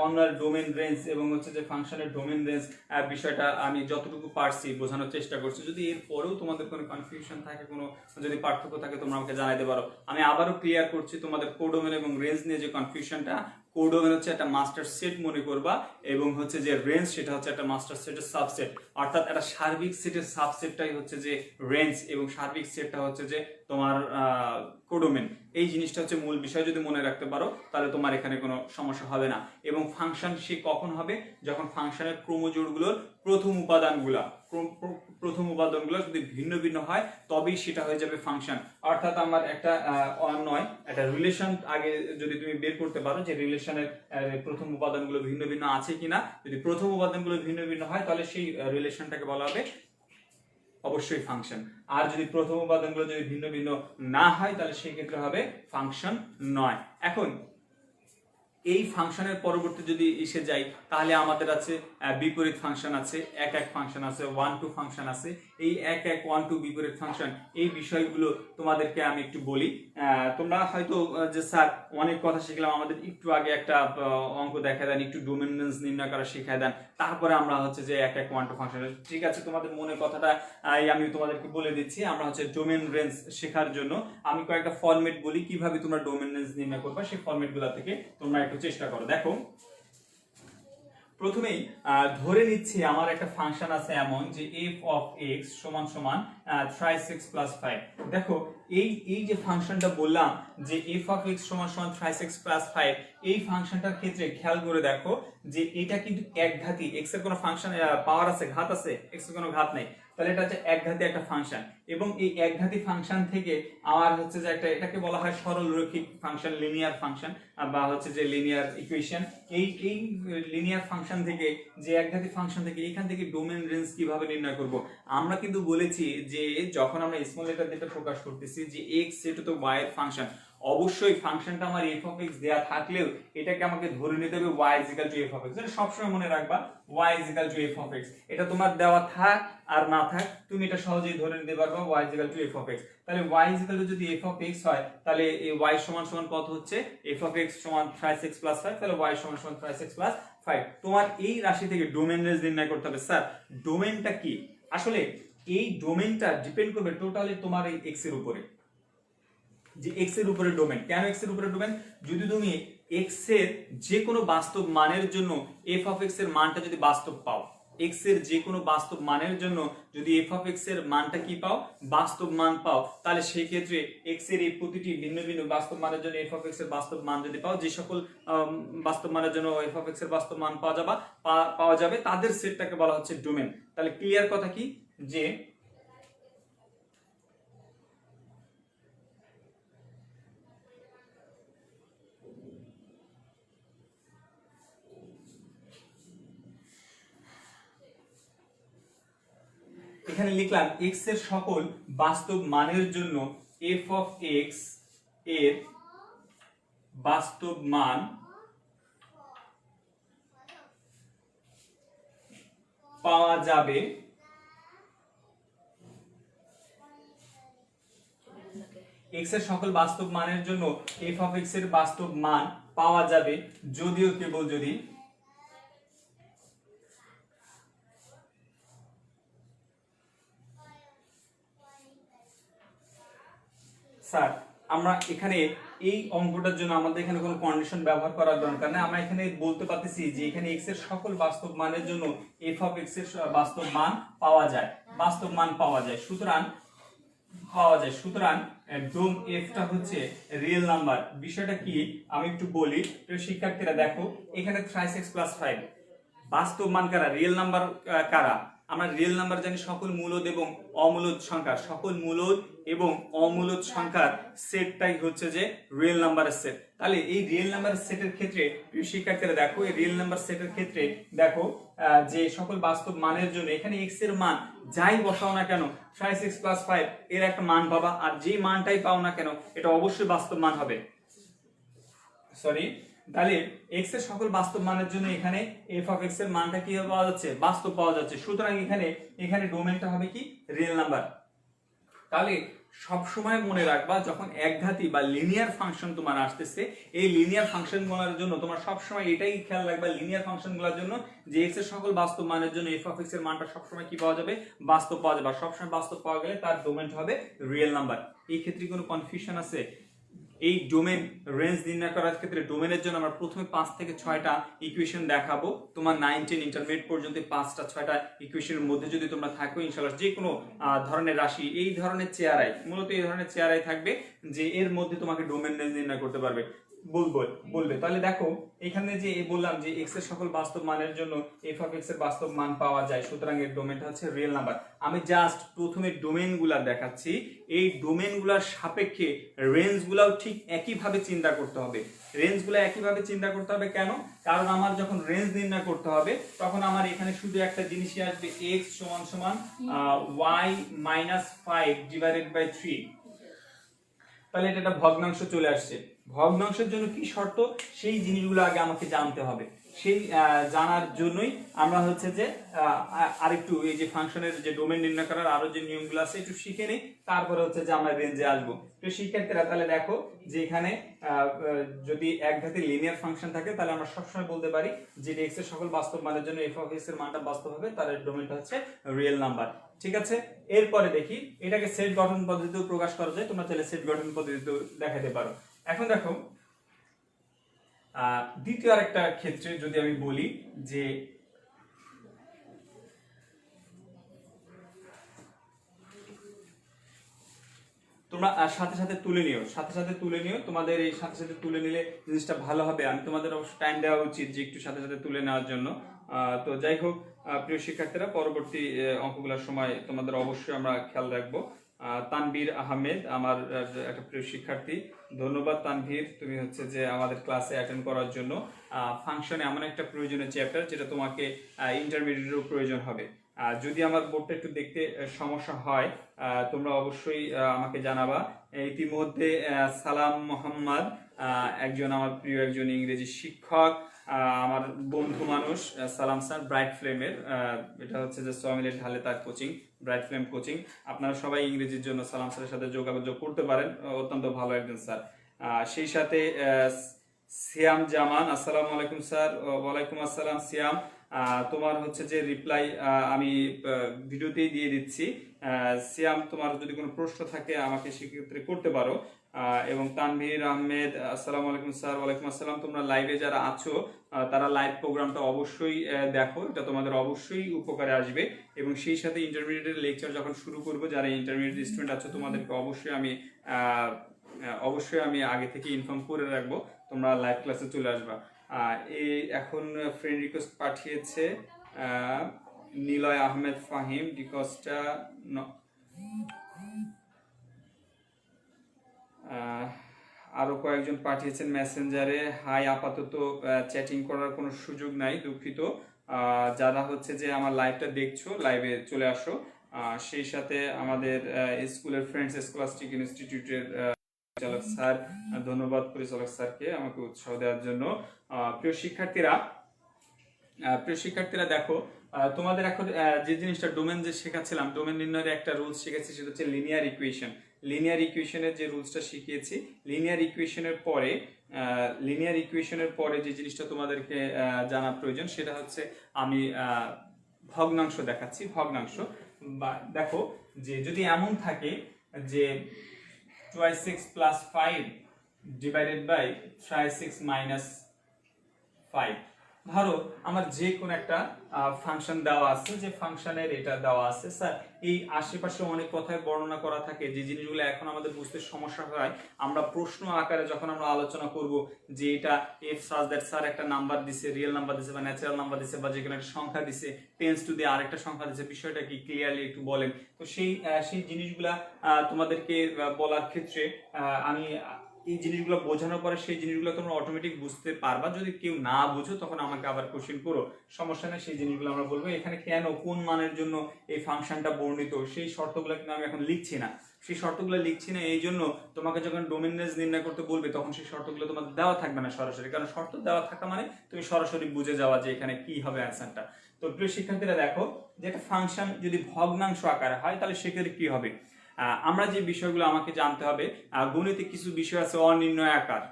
অন্যার ডোমেন রেঞ্জ এবং হচ্ছে যে ফাংশনের ডোমেন রেঞ্জ বিষয়টা আমি যতটুকু পারছি বোঝানোর চেষ্টা করছি। যদি এর পরেও তোমাদের কোনো কনফিউশন থাকে, কোনো যদি পার্থক্য থাকে, তোমরা আমাকে জানাইতে পারো। আমি আবারও ক্লিয়ার করছি, তোমাদের কোডোমেন এবং রেঞ্জ নিয়ে যে কনফিউশনটা, কোডোমেন হচ্ছে একটা মাস্টার সেট মনে করবা, এবং হচ্ছে যে রেঞ্জ সেটা হচ্ছে একটা মাস্টার সেটের সাবসেট, অর্থাৎ একটা সার্বিক সেটের সাবসেটটাই হচ্ছে যে রেঞ্জ, এবং সার্বিক সেটটা হচ্ছে যে তোমার কোডোমেন। এই জিনিসটা হচ্ছে মূল বিষয়, যদি মনে রাখতে পারো তাহলে তোমার এখানে কোনো সমস্যা হবে না। এবং ফাংশন সে কখন হবে, যখন ফাংশনের ক্রোমোজোড়গুলোর প্রথম উপাদানগুলো যদি ভিন্ন ভিন্ন হয় তবেই সেটা হয়ে যাবে ফাংশন। অর্থাৎ আমার একটা নয় একটা রিলেশন আগে যদি তুমি বের করতে পারো যে রিলেশনের প্রথম উপাদানগুলো ভিন্ন ভিন্ন আছে কিনা, যদি প্রথম উপাদানগুলো ভিন্ন ভিন্ন হয় তাহলে সেই রিলেশনটাকে বলা হবে অবশ্যই ফাংশন। আর যদি প্রথম উপাদানগুলো যদি ভিন্ন ভিন্ন না হয় তাহলে সেই ক্ষেত্রে হবে ফাংশন নয়। এখন এই ফাংশনের পরবর্তী যদি এসে যাই তাহলে আমাদের আছে বিপরীত ফাংশন আছে, এক ফাংশন আছে, 1-2 ফাংশন আছে। এই 1-1-1-2 বিপরীত ফাংশন, এই বিষয়গুলো তোমাদেরকে আমি একটু বলি। তোমরা হয়তো যে স্যার অনেক কথা শিখলাম, আমাদের একটু আগে একটা অঙ্ক দেখা দেন, একটু ডোমেন রেঞ্জ নির্ণয় করা শিখায় দেন, তারপরে আমরা হচ্ছে যে 1-1-1-2 ফাংশন। ঠিক আছে, তোমাদের মনে কথাটা আমি তোমাদেরকে বলে দিচ্ছি। আমরা হচ্ছে ডোমেন রেঞ্জ শেখার জন্য আমি কয়েকটা ফরম্যাট বলি, কিভাবে তোমরা ডোমেন রেঞ্জ নির্ণয় করবে সেই ফরম্যাটগুলো থেকে তোমরা একটু চেষ্টা করো। দেখো, প্রথমেই ধরে নিচ্ছি আমার একটা ফাংশন আছে এমন যে f of x সমান সমান 3x plus 5। দেখো এই যে ফাংশনটা বললাম যে f of x সমান সমান 3x plus 5, এই ফাংশনটার ক্ষেত্রে খেয়াল করে দেখো যে এটা কিন্তু একঘাতী। x এর কোনো ফাংশন পাওয়ার আছে, ঘাত আছে? x এর কোনো ঘাত নাই, তাহলে এটা হচ্ছে একঘাতী একটা ফাংশন। এবং এই একঘাতী ফাংশন থেকে আমার হচ্ছে যে একটা, এটাকে বলা হয় সরলরৈখিক ফাংশন, লিনিয়ার ফাংশন, বা হচ্ছে যে লিনিয়ার ইকুয়েশন। এই লিনিয়ার ফাংশন থেকে, যে একঘাতী ফাংশন থেকে, এখান থেকে ডোমেন রেঞ্জ কিভাবে নির্ণয় করব? আমরা কিন্তু বলেছি যে যখন আমরা স্মল লেটার দিয়ে প্রকাশ করতেছি যে x সেটা তো y এর ফাংশন, অবশ্যই ফাংশনটা আমার f of x দেয়া থাকলেও এটাকে আমাকে ধরে নিতে হবে y is equal to f of x। এটা সবসময় মনে রাখবা, y is equal to f of x। এটা তোমার দেওয়া থাক আর না থাক তুমি এটা সহজেই ধরে নিতে পারবা y is equal to f of x। তাহলে y is equal to যদি f of x হয় তাহলে এই y সমান সমান কত হচ্ছে? f of x সমান 3x plus 5, তাহলে y সমান সমান 3x plus 5। তোমার এই রাশি থেকে ডোমেন রেঞ্জ নির্ণয় করতে হবে। স্যার ডোমেনটা কি? আসলে এই ডোমেনটা ডিপেন্ড করবে টোটালি তোমার এই x এর উপরে, যে x এর উপরে ডোমেন। কেন x এর উপরে ডোমেন? যদি তুমি x এর যে কোনো বাস্তব মানের জন্য f of x এর মানটা যদি বাস্তব পাও, x এর যে কোনো বাস্তব মানের জন্য যদি f of x এর মানটা কি পাও? বাস্তব মান পাও, তাহলে সেই ক্ষেত্রে x এর এই প্রতিটি ভিন্ন ভিন্ন বাস্তব মানের জন্য f of x এর বাস্তব মান যদি পাও, যে সকল বাস্তব মানের জন্য f of x এর বাস্তব মান পাওয়া যাবে তাদের সেটটাকে বলা হচ্ছে ডোমেন। তাহলে ক্লিয়ার কথা কি, যে এখানে লিখলাম x এর সকল বাস্তব মানের জন্য f of x এর বাস্তব মান পাওয়া যাবে x এর সকল বাস্তব মানের জন্য f of x এর বাস্তব মান পাওয়া যাবে যদিও কেবল যদি স্যার আমরা এখানে এই অঙ্কটার জন্য আমাদের এখানে কোনো কন্ডিশন ব্যবহার করার দরকার নেই। আমরা এখানে বলতে পারতেছি যে এখানে x এর সকল বাস্তব মানের জন্য f of x এর বাস্তব মান পাওয়া যায়, বাস্তব মান পাওয়া যায়। সুতরাং ডোম f টা হচ্ছে রিয়েল নাম্বার। বিষয়টা কি আমি একটু বলি, তো শিক্ষার্থীরা দেখো এখানে 3x plus 5 বাস্তব মান কারা? রিয়েল নাম্বার কারা? আমরা রিয়েল নাম্বার জানি সকল মূলদ এবং অমূলদ সংখ্যা, সকল মূলদ এবং অমূলদ সংখ্যার সেটটাই হচ্ছে যে রিয়েল নাম্বারের সেট। তাহলে এই রিয়েল নাম্বারের সেটের ক্ষেত্রে শিক্ষার্থীরা দেখো, এই রিয়েল নাম্বার সেটের ক্ষেত্রে দেখো যে সকল বাস্তব মানের জন্য এখানে x এর মান যাই বসাও না কেন 3x plus 5 এর একটা মান পাবা, আর যেই মানটাই পাও না কেন এটা অবশ্যই বাস্তব মান হবে। তাহলে x এর সকল বাস্তব মানের জন্য এখানে f of x এর মানটা কি পাওয়া যাচ্ছে? বাস্তব পাওয়া যাচ্ছে। সুতরাং এখানে ডোমেনটা হবে কি? Real number. তাহলে সবসময় মনে রাখবা যখন একঘাতি বা লিনিয়ার ফাংশন তোমার আসতেছে, এই লিনিয়ার ফাংশনগুলোর জন্য তোমার সবসময় এটাই খেয়াল রাখবা, লিনিয়ার ফাংশনগুলোর জন্য যে এক্স এর সকল বাস্তব মানের জন্য এফ অফ এক্স এর মানটা সবসময় কি পাওয়া যাবে, বাস্তব পাওয়া যাবে। সবসময় বাস্তব পাওয়া গেলে তার ডোমেনটা হবে রিয়েল নাম্বার। এই ক্ষেত্রে কোনো কনফিউশন আছে? এই ডোমেন রেঞ্জ নির্ণয় করার ক্ষেত্রে ডোমেনের জন্য আমরা প্রথমে 5 থেকে 6টা ইকুয়েশন দেখাবো। তোমার 9, 10 ইন্টারমিডিয়েট পর্যন্ত 5টা 6টা ইকুয়েশনের মধ্যে যদি তোমরা থাকো, ইনশাআল্লাহ যে কোনো ধরনের রাশি এই ধরনের চেয়ারাই, মূলত এই ধরনের চেয়ারাই থাকবে যে এর মধ্যে তোমাকে ডোমেন রেঞ্জ নির্ণয় করতে পারবে বলবে। তাহলে দেখো এখানে যে বললাম যে এক্স এর সকল বাস্তব মানের জন্য এফ অফ এক্স এর বাস্তব মান পাওয়া যায়, সুতরাং এর ডোমেনটা হচ্ছে রিয়েল নাম্বার। আমি জাস্ট প্রথমে ডোমেনগুলা দেখাচ্ছি, এই ডোমেনগুলোর সাপেক্ষে রেঞ্জগুলাও ঠিক একইভাবে চিন্তা করতে হবে। রেঞ্জগুলো একইভাবে চিন্তা করতে হবে কেন? কারণ আমার যখন রেঞ্জ নির্ণয় করতে হবে তখন আমার এখানে শুধু একটা জিনিসই আসবে, x সমান সমান y মাইনাস 5 ডিভাইডেড বাই 3। তাহলে এটা একটা ভগ্নাংশ চলে আসছে। ভগ্নাংশের জন্য কি শর্ত, সেই জিনিসগুলো আগে আমাকে জানতে হবে। সেই জানার জন্যই আমরা হচ্ছে যে আরেকটু এই যে ফাংশনের যে ডোমেন নির্ণয় করার আরো যে নিয়মগুলো আছে একটু শিখে নিই, তারপরে হচ্ছে যে আমরা রেঞ্জে আসবো। তো শিক্ষার্থীরা তাহলে দেখো যে এখানে যদি একঘাতি লিনিয়ার ফাংশন থাকে তাহলে আমরা সবসময় বলতে পারি যে এক্স এর সকল বাস্তব মানের জন্য এফ অফ এক্স এর মানটা বাস্তব হবে, তার ডোমেনটা হচ্ছে রিয়েল নাম্বার। ঠিক আছে, এরপরে দেখি এটাকে সেট গঠন পদ্ধতিতেও প্রকাশ করা যায়। তোমরা চাইলে সেট গঠন পদ্ধতিতেও দেখাতে পারো। এখন দেখো দ্বিতীয় আরেকটা ক্ষেত্রে যদি আমি বলি যে তোমরা সাথে সাথে তুলে নিও, তোমাদের এই সাথে সাথে তুলে নিলে জিনিসটা ভালো হবে। আমি তোমাদের অবশ্য টাইম দেওয়া উচিত যে একটু সাথে সাথে তুলে নেওয়ার জন্য। তো যাই হোক প্রিয় শিক্ষার্থীরা, পরবর্তী অঙ্কগুলোর সময় তোমাদের অবশ্যই আমরা খেয়াল রাখবো। তানভীর আহমেদ আমার একটা প্রিয় শিক্ষার্থী, ধন্যবাদ তানভীর, তুমি হচ্ছে যে আমাদের ক্লাসে অ্যাটেন্ড করার জন্য। ফাংশনে এমন একটা প্রয়োজনীয় চ্যাপ্টার যেটা তোমাকে ইন্টারমিডিয়েটেরও প্রয়োজন হবে। যদি আমার বোর্ডটা একটু দেখতে সমস্যা হয় তোমরা অবশ্যই আমাকে জানাবা। ইতিমধ্যে সালাম মোহাম্মদ একজন আমার প্রিয় একজন ইংরেজি শিক্ষক, আমার বন্ধু মানুষ, সালাম স্যার ব্রাইট ফ্লেমের, এটা হচ্ছে যে সোয়ামিলের ঢালে তার কোচিং, ব্রাইট ফ্লেম কোচিং। আপনারা সবাই ইংরেজির জন্য সালাম স্যারের সাথে যোগাযোগ করতে পারেন, অত্যন্ত ভালো একজন স্যার। সেই সাথে সিয়াম জামান, আসসালামু আলাইকুম স্যার। ওয়ালাইকুম আসসালাম সিয়াম, তোমার হচ্ছে যে রিপ্লাই আমি ভিডিওতেই দিয়ে দিচ্ছি। সিয়াম, তোমার যদি কোনো প্রশ্ন থাকে আমাকে সেক্ষেত্রে করতে পারো। এবং তানভীর আহমেদ, আসসালামু আলাইকুম স্যার। ওয়ালাইকুম আসসালাম। তোমরা লাইভে যারা আছো তারা লাইভ প্রোগ্রামটা অবশ্যই দেখো, এটা তোমাদের অবশ্যই উপকারে আসবে। এবং সেই সাথে ইন্টারমিডিয়েটের লেকচার যখন শুরু করবো, যারা ইন্টারমিডিয়েট স্টুডেন্ট আছো তোমাদেরকে অবশ্যই আমি আগে থেকে ইনফর্ম করে রাখবো, তোমরা লাইভ ক্লাসে চলে আসবা। এই এখন ফ্রেন্ড রিকোয়েস্ট পাঠিয়েছে নিলয় আহমেদ ফাহিম ডিকোস্টা, আরো কয়েকজন পাঠিয়েছেন মেসেঞ্জারে হাই। আপাতত চ্যাটিং করার কোনো সুযোগ নাই, দুঃখিত। যারা হচ্ছে যে আমার লাইভটা দেখছো লাইভে চলে আসো। সেই সাথে আমাদের স্কুলের ফ্রেন্ডস স্কলাস্টিক ইনস্টিটিউটের পরিচালক স্যার, ধন্যবাদ পরিচালক স্যারকে আমাকে উৎসাহ দেওয়ার জন্য। প্রিয় শিক্ষার্থীরা দেখো তোমাদের এখন যে জিনিসটা ডোমেন যে শেখাচ্ছিলাম, ডোমেন নির্ণয়ের একটা রুলস শিখেছি, সেটা হচ্ছে লিনিয়ার ইকুয়েশন। লিনিয়ার ইকুয়েশনের যে রুলসটা শিখিয়েছি, লিনিয়ার ইকুয়েশনের পরে যে জিনিসটা তোমাদেরকে জানা প্রয়োজন সেটা হচ্ছে আমি ভগ্নাংশ দেখাচ্ছি। ভগ্নাংশ বা দেখো যে যদি এমন থাকে যে 2x plus 5 divided by 3x minus 5, ধরো আমার যে কোন একটা ফাংশন দেওয়া আছে, যে ফাংশনের এটা দেওয়া আছে। স্যার এই আশেপাশে অনেক কথায় বর্ণনা করা থাকে, যে জিনিসগুলো এখন আমাদের বুঝতে সমস্যা হয়, আমরা প্রশ্ন আকারে যখন আমরা আলোচনা করব যে এটা এফ সাজ দ্যাট স্যার একটা নাম্বার দিছে, রিয়েল নাম্বার দিছে বা ন্যাচারাল নাম্বার দিছে বা যে কোনো একটা সংখ্যা দিছে, টেন্স টু দিয়ে আরেকটা সংখ্যা দিছে, বিষয়টা কি ক্লিয়ারলি একটু বলেন। তো সেই জিনিসগুলা তোমাদেরকে বলার ক্ষেত্রে আমি এই জিনিসগুলো বোঝানোর পরে সেই জিনিসগুলো তোমরা অটোমেটিক বুঝতে পারবা। যদি কেউ না বুঝো তখন আমাকে আবার কোশ্চেন করো, সমস্যা নেই। সেই জিনিসগুলো আমরা বলবো এখানে কেন কোন মানের জন্য এই ফাংশনটা বর্ণিত, সেই শর্তগুলো কিন্তু আমি এখন লিখছি না। এই জন্য তোমাকে যখন ডোমেন রেঞ্জ নির্ণয় করতে বলবে তখন সেই শর্তগুলো তোমার দেওয়া থাকবে না সরাসরি, কারণ শর্ত দেওয়া থাকা মানে তুমি সরাসরি বুঝে যাওয়া যে এখানে কি হবে অ্যান্সারটা। তো প্রিয় শিক্ষার্থীরা দেখো যে একটা ফাংশন যদি ভগ্নাংশ আকারে হয় তাহলে সেক্ষেত্রে কি হবে। আমরা যে বিষয়গুলো আমাকে জানতে হবে, গণিতে কিছু বিষয় আছে অনির্ণয় আকার,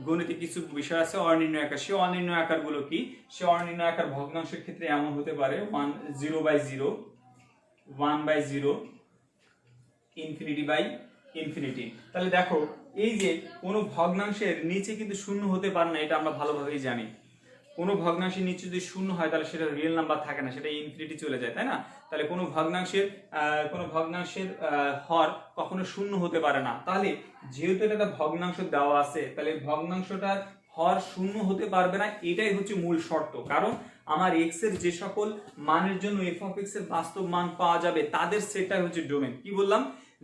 গণিতে কিছু বিষয় আছে অনির্ণয় আকার। সেই অনির্ণয় আকারগুলো কি? সে অনির্ণয় আকার ভগ্নাংশের ক্ষেত্রে এমন হতে পারে 0/0, 1/0, ইনফিনিটি। তাহলে দেখো, এই যে কোনো ভগ্নাংশের নিচে কিন্তু শূন্য হতে পারে না, এটা আমরা ভালোভাবেই জানি। কোনো ভগ্নাংশের নিচে যদি শূন্য হয় তাহলে সেটা রিয়েল নাম্বার থাকে না, সেটা ইনফিনিটি চলে যায়, তাই না? তাহলে কোনো ভগ্নাংশের হর কখনো শূন্য হতে পারে না। তাহলে যেহেতু এটা একটা ভগ্নাংশ দেওয়া আছে, তাহলে ভগ্নাংশটার হর শূন্য হতে পারবে না, এটাই হচ্ছে মূল শর্ত। কারণ আমার এক্স এর যে সকল মানের জন্য এফ অফ এক্স এর বাস্তব মান পাওয়া যাবে তাদের সেটটাই হচ্ছে ডোমেন। কি বললাম?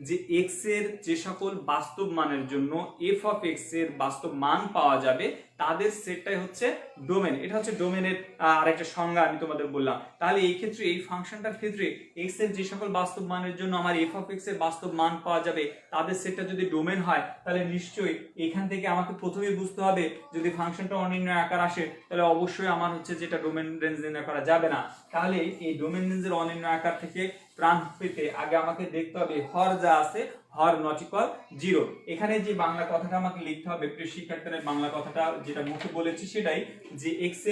যে এক্স এর যে সকল বাস্তব মানের জন্য এফ অফ এক্স এর বাস্তব মান পাওয়া যাবে তাদের সেটটাই হচ্ছে ডোমেন। এটা হচ্ছে ডোমেনের আরেকটা সংজ্ঞা আমি তোমাদের বললাম। তাহলে এই ক্ষেত্রে, এই ফাংশনটার ক্ষেত্রে এক্স এর যে সকল বাস্তব মানের জন্য আমার এফ অফ এক্স এর বাস্তব মান পাওয়া যাবে তাদের সেটটা যদি ডোমেন হয়, তাহলে নিশ্চয়ই এখান থেকে আমাকে প্রথমেই বুঝতে হবে যদি ফাংশনটা অনির্ণয় আকার আসে তাহলে অবশ্যই আমার হচ্ছে যেটা ডোমেন রেঞ্জ নির্ণয় করা যাবে না। তাহলে এই ডোমেন রেঞ্জের অনির্ণয় আকার থেকে প্রাণ পেতে আগে আমাকে দেখতে হবে হর যা আছে হর নট ইকুয়াল 0। এখানে যে বাংলা কথাটা আমাকে লিখতে হবে, প্রিয় শিক্ষার্থীরা, বাংলা কথাটা যেটা মুখে বলেছি সেটাই, যে এক্স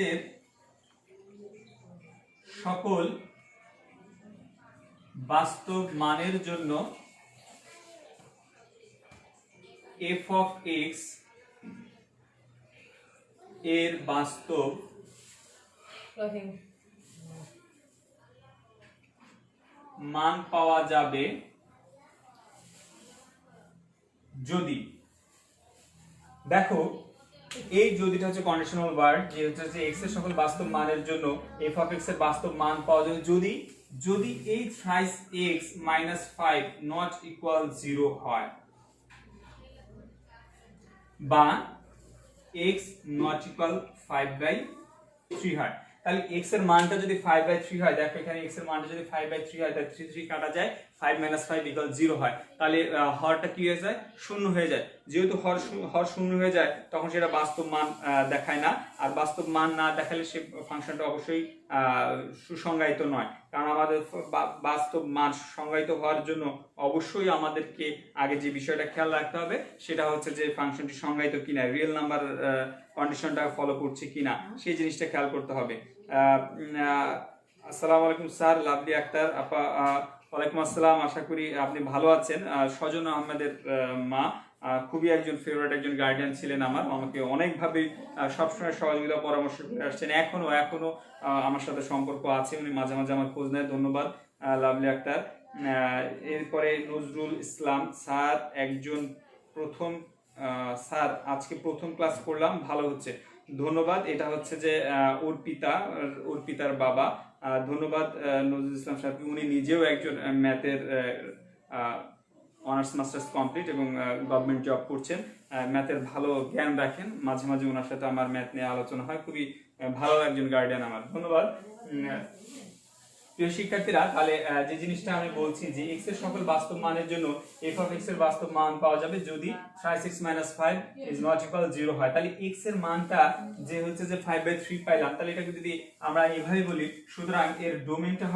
এর সকল বাস্তব মানের জন্য এফ অফ এক্স এর বাস্তব মান পাওয়া যাবে যদি, দেখো এই যদিটা হচ্ছে কন্ডিশনাল ওয়ার্ড, যে হচ্ছে এক্স এর সকল বাস্তব মানের জন্য এফ অফ এক্স এর বাস্তব মান পাওয়া যাবে যদি যদি 8 - 5 নট ইকুয়াল 0 হয়, বা x নট ইকুয়াল 5/3 হয়। তাহলে x এর মানটা যদি 5/3 হয়, দেখো এখানে x এর মানটা যদি 5/3 হয় তাহলে 3 কাটা যায়, 5 - 5 = 0 হয়। তাহলে হরটা কি হয়ে যায়? শূন্য হয়ে যায়। যেহেতু হর শূন্য হয়ে যায় তখন সেটা বাস্তব মান দেখায় না, আর বাস্তব মান না দেখালে সে ফাংশনটা অবশ্যই সুসংজ্ঞায়িত নয়। কারণ আমাদের বাস্তব মান সংজ্ঞায়িত হওয়ার জন্য অবশ্যই আমাদেরকে আগে যে বিষয়টা খেয়াল রাখতে হবে সেটা হচ্ছে যে ফাংশনটি সংজ্ঞায়িত কিনা, রিয়েল নাম্বার কন্ডিশনটা ফলো করছে কিনা, সেই জিনিসটা খেয়াল করতে হবে। আসসালামু আলাইকুম স্যার, লাভলি আক্তার আপা। ওয়ালাইকুম আসসালাম, আশা করি আপনি ভালো আছেন। সজন আহমেদের মা খুবই একজন ফেভারিট, একজন গার্ডিয়ান ছিলেন আমার, আমাকে অনেকভাবে সবসময় সহযোগিতা পরামর্শ করে আসছেন, এখনো আমার সাথে সম্পর্ক আছে, উনি মাঝে মাঝে আমার খোঁজ নেয়। ধন্যবাদ লাভলি আক্তার। এরপরে নজরুল ইসলাম স্যার, একজন প্রথম স্যার আজকে প্রথম ক্লাস করলাম, ভালো হচ্ছে, ধন্যবাদ। এটা হচ্ছে যে অর্পিতার বাবা। ধন্যবাদ নজরুল ইসলাম সাহেব, উনি নিজেও একজন ম্যাথের অনার্স মাস্টার্স কমপ্লিট এবং গভর্নমেন্ট জব করছেন, ম্যাথের ভালো জ্ঞান রাখেন। মাঝে মাঝে ওনার সাথে আমার ম্যাথ নিয়ে আলোচনা হয়, খুবই ভালো একজন গার্ডিয়ান আমার, ধন্যবাদ। প্রিয় শিক্ষার্থীরা, তাহলে যে জিনিসটা আমি বলছি যে x এর সকল বাস্তব মানের জন্য f অফ x এর বাস্তব মান পাওয়া যাবে যদি 6 - 5 is not equal 0 হয়। তাহলে x এর মানটা যে হচ্ছে যে 5/3 পাইলাম, তাহলে এটাকে যদি আমরা এইভাবে বলি, সুতরাং এর ডোমেনটা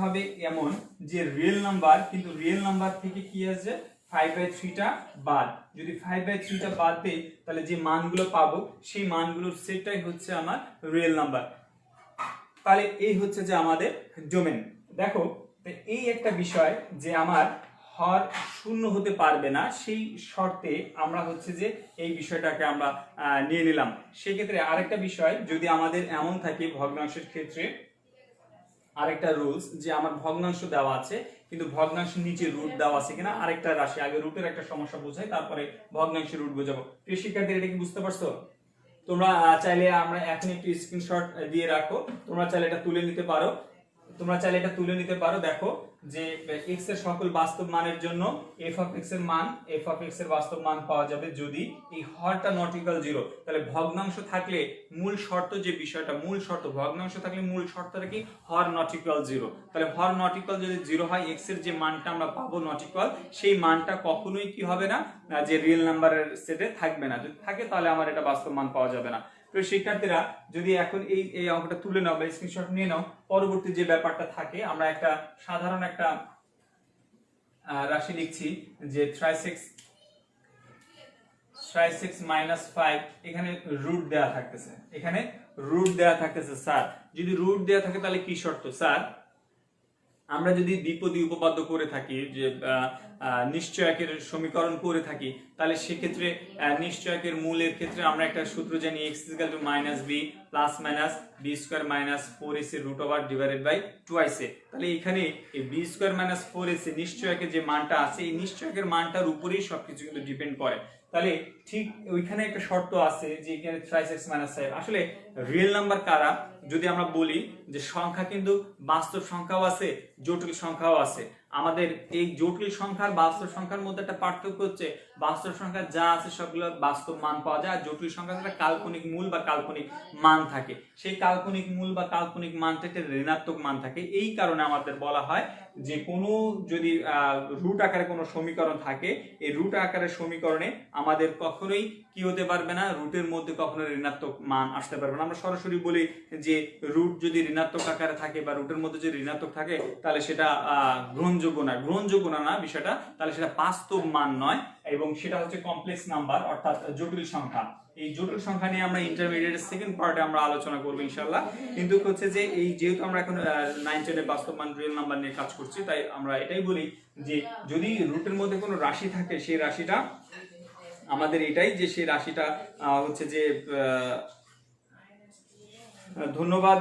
হবে এমন যে রিয়েল নাম্বার, কিন্তু রিয়েল নাম্বার থেকে কি আসছে 5/3টা বাদ। যদি 5/3টা বাদ দেই তাহলে যে মানগুলো পাবো সেই মানগুলোর সেটটাই হচ্ছে আমার রিয়েল নাম্বার। তাহলে এই হচ্ছে যে আমাদের ডোমেন। দেখো এই একটা বিষয় যে আমার হর শূন্য হতে পারবে না, সেই শর্তে আমরা হচ্ছে যে এই বিষয়টাকে আমরা নিয়ে নিলাম। সেক্ষেত্রে আরেকটা বিষয়, যদি আমাদের এমন থাকে ভগ্নাংশের ক্ষেত্রে আরেকটা রুলস, যে আমার ভগ্নাংশ দেওয়া আছে কিন্তু ভগ্নাংশের নিচে রুট দেওয়া আছে কিনা, আরেকটা রাশি, আগে রুটের একটা সমস্যা বোঝাই তারপরে ভগ্নাংশের রুট বোঝাবো। প্রিয় শিক্ষার্থীরা, এটা কি বুঝতে পারছো? তোমরা চাইলে আমরা এখন একটু স্ক্রিনশট দিয়ে রাখো, তোমরা চাইলে এটা তুলে নিতে পারো। দেখো যে x এর সকল বাস্তব মানের জন্য f অফ x এর বাস্তব মান পাওয়া যাবে যদি এই হরটা নট ইকুয়াল 0। তাহলে ভগ্নাংশ থাকলে মূল শর্ত, যে বিষয়টা মূল শর্ত, ভগ্নাংশ থাকলে মূল শর্তটা কি? হর নট ইকুয়াল 0। তাহলে হর নট ইকুয়াল যদি 0 হয়, x এর যে মানটা আমরা পাবো নট ইকুয়াল, সেই মানটা কখনোই কি হবে না, যে রিয়েল নাম্বারের সেটে থাকবে না। যদি থাকে তাহলে আমার এটা বাস্তব মান পাওয়া যাবে না। তো শিক্ষার্থীরা যদি এখন এই অঙ্কটা তুলে নাও বা স্ক্রিনশট নিয়ে নাও, পরবর্তী যে ব্যাপারটা থাকে আমরা একটা সাধারণ একটা রাশি লিখছি যে 3x minus 5, এখানে রুট দেয়া থাকতেছে, এখানে রুট দেয়া থাকতেছে। স্যার যদি রুট দেয়া থাকে তাহলে কি শর্ত? স্যার আমরা যদি দ্বিপদী উপপাদ্য করে থাকি, যে নিশ্চয়কের সমীকরণ করে থাকি, তাহলে সেক্ষেত্রে নিশ্চয়কের মূলের ক্ষেত্রে আমরা একটা সূত্র জানি x = -b plus minus b² - 4ac √/2a। তাহলে এখানে এই b² - 4ac নিশ্চয়কের যে মানটা আছে, এই নিশ্চয়কের মানটার উপরেই সবকিছু কিন্তু ডিপেন্ড করে। তাহলে ঠিক ওইখানে একটা শর্ত আছে যে এখানে 3x - 5 আসলে রিয়েল নাম্বার কারা, যদি আমরা বলি যে সংখ্যা কিন্তু বাস্তব সংখ্যাও আছে, জটিল সংখ্যাও আছে। আমাদের এই জটিল সংখ্যার বাস্তব সংখ্যার মধ্যে একটা পার্থক্য হচ্ছে, বাস্তব সংখ্যা যা আছে সবগুলো বাস্তব মান পাওয়া যায়, আর জটিল সংখ্যার একটা কাল্পনিক মূল বা কাল্পনিক মান থাকে। সেই কাল্পনিক মূল বা কাল্পনিক মানটা একটা ঋণাত্মক মান থাকে। এই কারণে আমাদের বলা হয় যে কোনো যদি রুট আকারে কোনো সমীকরণ থাকে, এই রুট আকারের সমীকরণে আমাদের কখনোই কি হতে পারবে না, রুটের মধ্যে কখনো ঋণাত্মক মান আসতে পারবে না। আমরা সরাসরি বলি যে রুট যদি ঋণাত্মক আকারে থাকে বা রুটের মধ্যে যদি ঋণাত্মক থাকে তাহলে সেটা গ্রহণযোগ্য না বিষয়টা, তাহলে সেটা বাস্তব মান নয়, এবং সেটা হচ্ছে কমপ্লেক্স নাম্বার অর্থাৎ জটিল সংখ্যা। এই জটিল সংখ্যা নিয়ে আমরা ইন্টারমিডিয়েটের সেকেন্ড পার্টে আমরা আলোচনা করবো ইনশাআল্লাহ। কিন্তু হচ্ছে যে এই যেহেতু আমরা এখন 9-10 বাস্তব মান রিয়েল নাম্বার নিয়ে কাজ করছি, তাই আমরা এটাই বলি যে যদি রুটের মধ্যে কোনো রাশি থাকে, সেই রাশিটা আমাদের এটাই যে সেই রাশিটা হচ্ছে যে ধন্যবাদ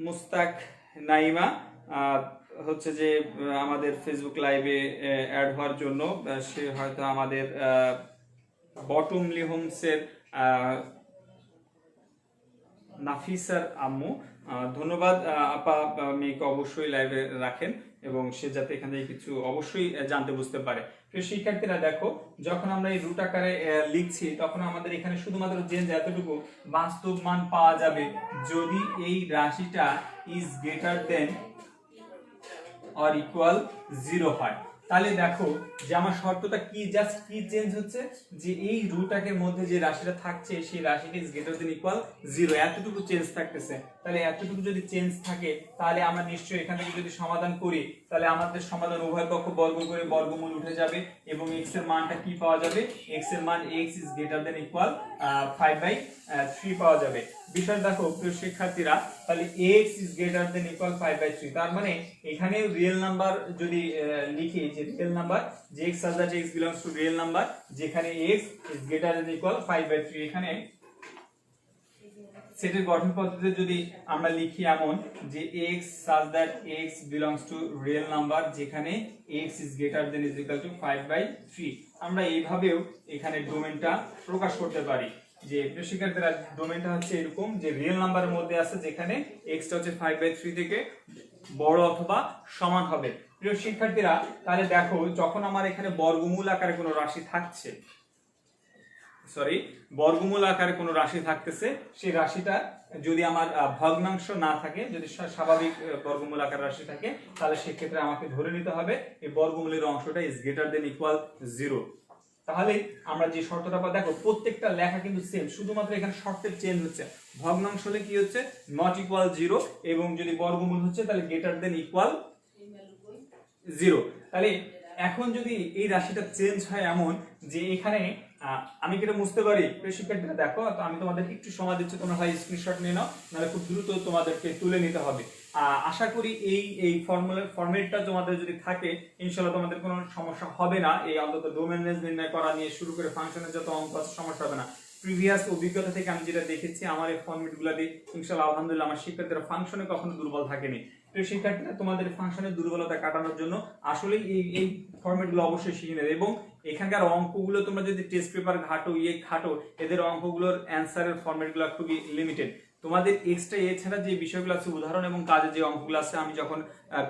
মুস্তাক নাইমা হচ্ছে যে আমাদের ফেসবুক লাইভে অ্যাড হওয়ার জন্য। সে হয়তো আমাদের বটমলি হোমসের নাফিসার আম্মু, ধন্যবাদ আপা, মেয়েকে অবশ্যই লাইভে রাখেন এবং সে যাতে এখান থেকে কিছু অবশ্যই জানতে বুঝতে পারে। প্রিয় শিক্ষার্থীরা দেখো, যখন আমরা এই রুট আকারে লিখছি তখন আমাদের এখানে শুধুমাত্র চেঞ্জ এতটুকু, বাস্তব মান পাওয়া যাবে যদি এই রাশিটা is greater than or equal 0 হয়। তাহলে দেখো যে আমার শর্তটা কি, জাস্ট কি চেঞ্জ হচ্ছে, যে এই রুট আকারের মধ্যে যে রাশিটা থাকছে সেই রাশিটা ইজ গ্রেটার দেন ইকুয়াল 0, এতটুকু চেঞ্জ থাকতেছে। তাহলে এতটুকু যদি চেঞ্জ থাকে তাহলে আমরা নিশ্চয়ই এখান থেকে যদি সমাধান করি তাহলে আমাদের সমাধান উভয় পক্ষ বর্গ করে বর্গমূল উঠে যাবে এবং x এর মানটা কি পাওয়া যাবে, x এর মান x is greater than equal 5/3 পাওয়া যাবে। বিষয় দেখো প্রিয় শিক্ষার্থীরা, তাহলে x is greater than equal 5/3, তার মানে এখানে রিয়েল নাম্বার যদি লিখি যে রিয়েল নাম্বার যে x such that x belongs to real number, যেখানে x is greater than equal 5/3, এখানে সেটের গঠন পদ্ধতিতে যদি আমরা লিখি এমন যে x such that x belongs to real number, যেখানে x is greater than is equal to 5/3, আমরা এইভাবেও এখানে ডোমেনটা প্রকাশ করতে পারি। যে শিক্ষার্থীরা ডোমেনটা হচ্ছে এরকম যে রিয়েল নাম্বারের মধ্যে আছে যেখানে x টা হচ্ছে 5/3 থেকে বড় অথবা সমান হবে। প্রিয় শিক্ষার্থীরা তাহলে দেখো, যখন আমার এখানে বর্গমূল আকারে কোনো রাশি থাকছে, বর্গমূল আকারে কোনো রাশি থাকতেছে, সেই রাশিটা যদি আমার ভগ্নাংশ না থাকে, যদি স্বাভাবিক বর্গমূল আকার রাশি থাকে, তাহলে সেক্ষেত্রে আমাকে ধরে নিতে হবে এই বর্গমূলের অংশটা ইজ গ্রেটার দেন ইকুয়াল 0। তাহলে আমরা যে শর্তটা পাবো, দেখো প্রত্যেকটা লেখা কিন্তু সেম, শুধুমাত্র এখানে শর্তের চেঞ্জ হচ্ছে। ভগ্নাংশ হলে কি হচ্ছে, নট ইকুয়াল 0, এবং যদি বর্গমূল হচ্ছে তাহলে গ্রেটার দেন ইকুয়াল 0। তাহলে এখন যদি এই রাশিটা চেঞ্জ হয় এমন যে এখানে আমি কি এটা বুঝতে পারি, শিক্ষার্থীরা দেখো, তো আমি তোমাদের একটু সময় দিচ্ছি, তোমরা হয় স্ক্রিনশট নিয়ে নাও, নাহলে খুব দ্রুত তোমাদেরকে তুলে নিতে হবে। আশা করি এই ফরম্যাটটা তোমাদের যদি থাকে ইনশাআল্লাহ তোমাদের কোনো সমস্যা হবে না, এই অন্তত ডোমেন রেঞ্জ নির্ণয় করা নিয়ে শুরু করে ফাংশনের যত অঙ্ক আছে সমস্যা হবে না। প্রিভিয়াস অভিজ্ঞতা থেকে আমি যেটা দেখেছি আমার এই ফরম্যাটগুলো দিয়ে ইনশাআল্লাহ আলহামদুলিল্লাহ আমার শিক্ষার্থীরা ফাংশনে কখনো দুর্বল থাকেনি। তো শিক্ষার্থীরা তোমাদের ফাংশনের দুর্বলতা কাটানোর জন্য আসলে এই ফরম্যাটগুলো অবশ্যই শিখে নেবে, এবং এখানকার অঙ্কগুলো তোমরা যদি টেস্ট পেপার ঘাটো, এদের অঙ্কগুলোর অ্যান্সারের ফরম্যাটগুলো খুবই লিমিটেড। তোমাদের এক্সট্রা এছাড়া যে বিষয়গুলো আছে, উদাহরণ এবং কাজে যে অঙ্কগুলো আছে, আমি যখন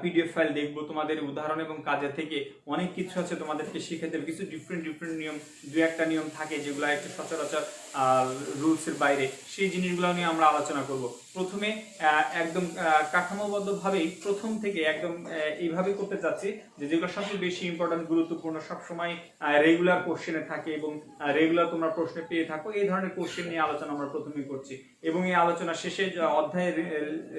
পিডিএফ ফাইল দেখবো, তোমাদের উদাহরণ এবং কাজে থেকে অনেক কিছু আছে তোমাদেরকে শিখে দেবে। কিছু ডিফারেন্ট নিয়ম, দু একটা নিয়ম থাকে যেগুলো একটু সচরাচর রুলসের বাইরে, সেই জিনিসগুলো নিয়ে আমরা আলোচনা করব। প্রথমে একদম কাঠামোবদ্ধভাবেই প্রথম থেকে একদম এইভাবে করতে চাচ্ছি যে যেগুলো সবচেয়ে বেশি ইম্পর্টেন্ট, গুরুত্বপূর্ণ, সবসময় রেগুলার কোশ্চেনে থাকে এবং রেগুলার তোমরা প্রশ্নে পেয়ে থাকো, এই ধরনের কোশ্চেন নিয়ে আলোচনা আমরা প্রথমেই করছি। এবং এই আলোচনা শেষে অধ্যায়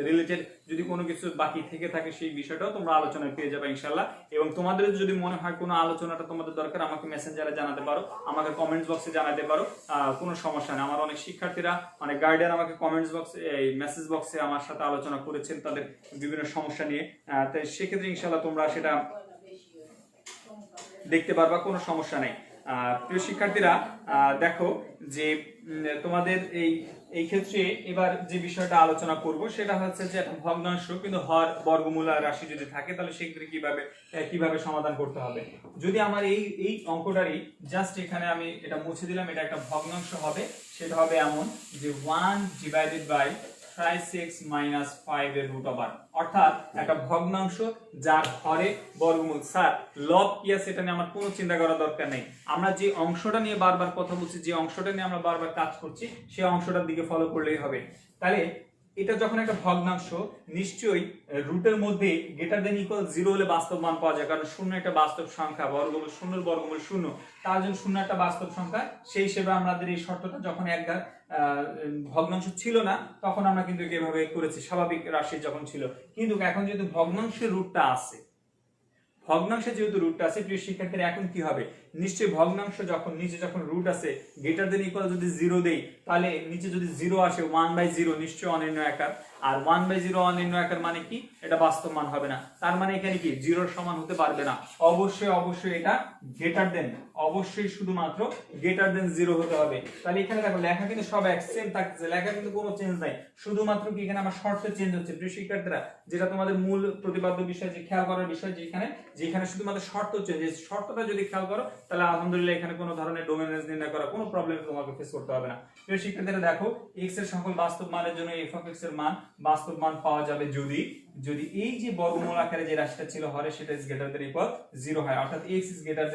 রিলেটেড যদি কোনো কিছু বাকি থেকে থাকে সেই বিষয়টাও তোমরা আলোচনায় পেয়ে যাবে ইনশাল্লাহ। এবং তোমাদের যদি মনে হয় কোনো আলোচনাটা তোমাদের দরকার, আমাকে মেসেঞ্জারে জানাতে পারো, আমাকে কমেন্টস বক্সে জানাতে পারো, কোনো সমস্যা নেই। আমার অনেক শিক্ষার্থীরা, অনেক গার্ডিয়ান আমাকে কমেন্টস বক্সে, এই মেসেজ বক্সে আমার সাথে আলোচনা করেছেন তাদের বিভিন্ন সমস্যা নিয়ে। তাই সেক্ষেত্রে ইনশাল্লাহ তোমরা সেটা দেখতে পারবা, কোনো সমস্যা নেই। প্রিয় শিক্ষার্থীরা, দেখো যে তোমাদের এই ক্ষেত্রে এবার যে বিষয়টা আলোচনা করব সেটা হচ্ছে যে একটা ভগ্নাংশ কিন্তু হর বর্গমূল আর রাশি যদি থাকে তাহলে সেক্ষেত্রে কিভাবে সমাধান করতে হবে। যদি আমার এই অঙ্কটারই জাস্ট এখানে আমি এটা মুছে দিলাম, এটা একটা ভগ্নাংশ হবে, সেটা হবে এমন যে 1/6 - 5 এর রুট ওভার, অর্থাৎ একটা ভগ্নাংশ যার হরে বর্গমূল। স্যার লব কি আছে এটা নিয়ে আমার কোনো চিন্তা করার দরকার নেই, আমরা যে অংশটা নিয়ে বারবার কথা বলছি, যে অংশটা নিয়ে আমরা বারবার কাজ করছি সেই অংশটার দিকে ফলো করলেই হবে। তাহলে এটা যখন একটা ভগ্নাংশ, নিশ্চয়ই রুটের মধ্যে গ্রেটার দেন ইকুয়াল 0 হলে বাস্তব মান পাওয়া যায়, কারণ শূন্য একটা বাস্তব সংখ্যা, বর্গমূল শূন্যের বর্গমূল শূন্য, তার জন্য শূন্য একটা বাস্তব সংখ্যা। সেই হিসেবে আমাদের এই শর্তটা যখন একবার ভগ্নাংশ ছিল না তখন আমরা কিন্তু এভাবে করেছি, স্বাভাবিক রাশি যখন ছিল। কিন্তু এখন যেহেতু ভগ্নাংশের রুটটা আছে, ভগ্নাংশে যেহেতু রুটটা আছে, প্রিয় শিক্ষার্থীরা এখন কি হবে, নিশ্চয়ই ভগ্নাংশ যখন নিচে যখন রুট আছে গ্রেটার দেন ইকুয়াল যদি 0 দেই, তাহলে নিচে যদি 0 আসে 1/0 নিশ্চয়ই অনির্ণয় আকার, আর 1/0 অনির্ণয় আকার মানে কি, এটা বাস্তব মান হবে না। তার মানে এখানে কি 0 এর সমান হতে পারবে না, অবশ্যই এটা গ্রেটার দেন, অবশ্যই শুধুমাত্র গ্রেটার দেন 0 হতে হবে। তাহলে এখানে দেখো লেখা কিন্তু সব এক সেম থাকছে, লেখা কিন্তু কোনো চেঞ্জ নাই, শুধুমাত্র কি এখানে আমার শর্ত চেঞ্জ হচ্ছে। প্রিয় শিক্ষার্থীরা, যেটা তোমাদের মূল প্রতিপাদ্য বিষয়, যে খেয়াল করার বিষয়, যেখানে শুধুমাত্র শর্ত চেঞ্জ, শর্তটা যদি খেয়াল করো তাহলে আলহামদুলিল্লাহ এখানে কোনো ধরনের ডোমেন রেঞ্জ নির্ণয় করা কোনো প্রবলেম তোমাকে ফেস করতে হবে না। প্রিয় শিক্ষার্থীরা দেখো, x এর সকল বাস্তব মানের জন্য f of x এর মান, বাস্তব মান পাওয়া যাবে যদি এই যে বর্গমূল আকারে যে রাশিটা ছিল হরে সেটা is greater than equal 0 হয়, অর্থাৎ x is greater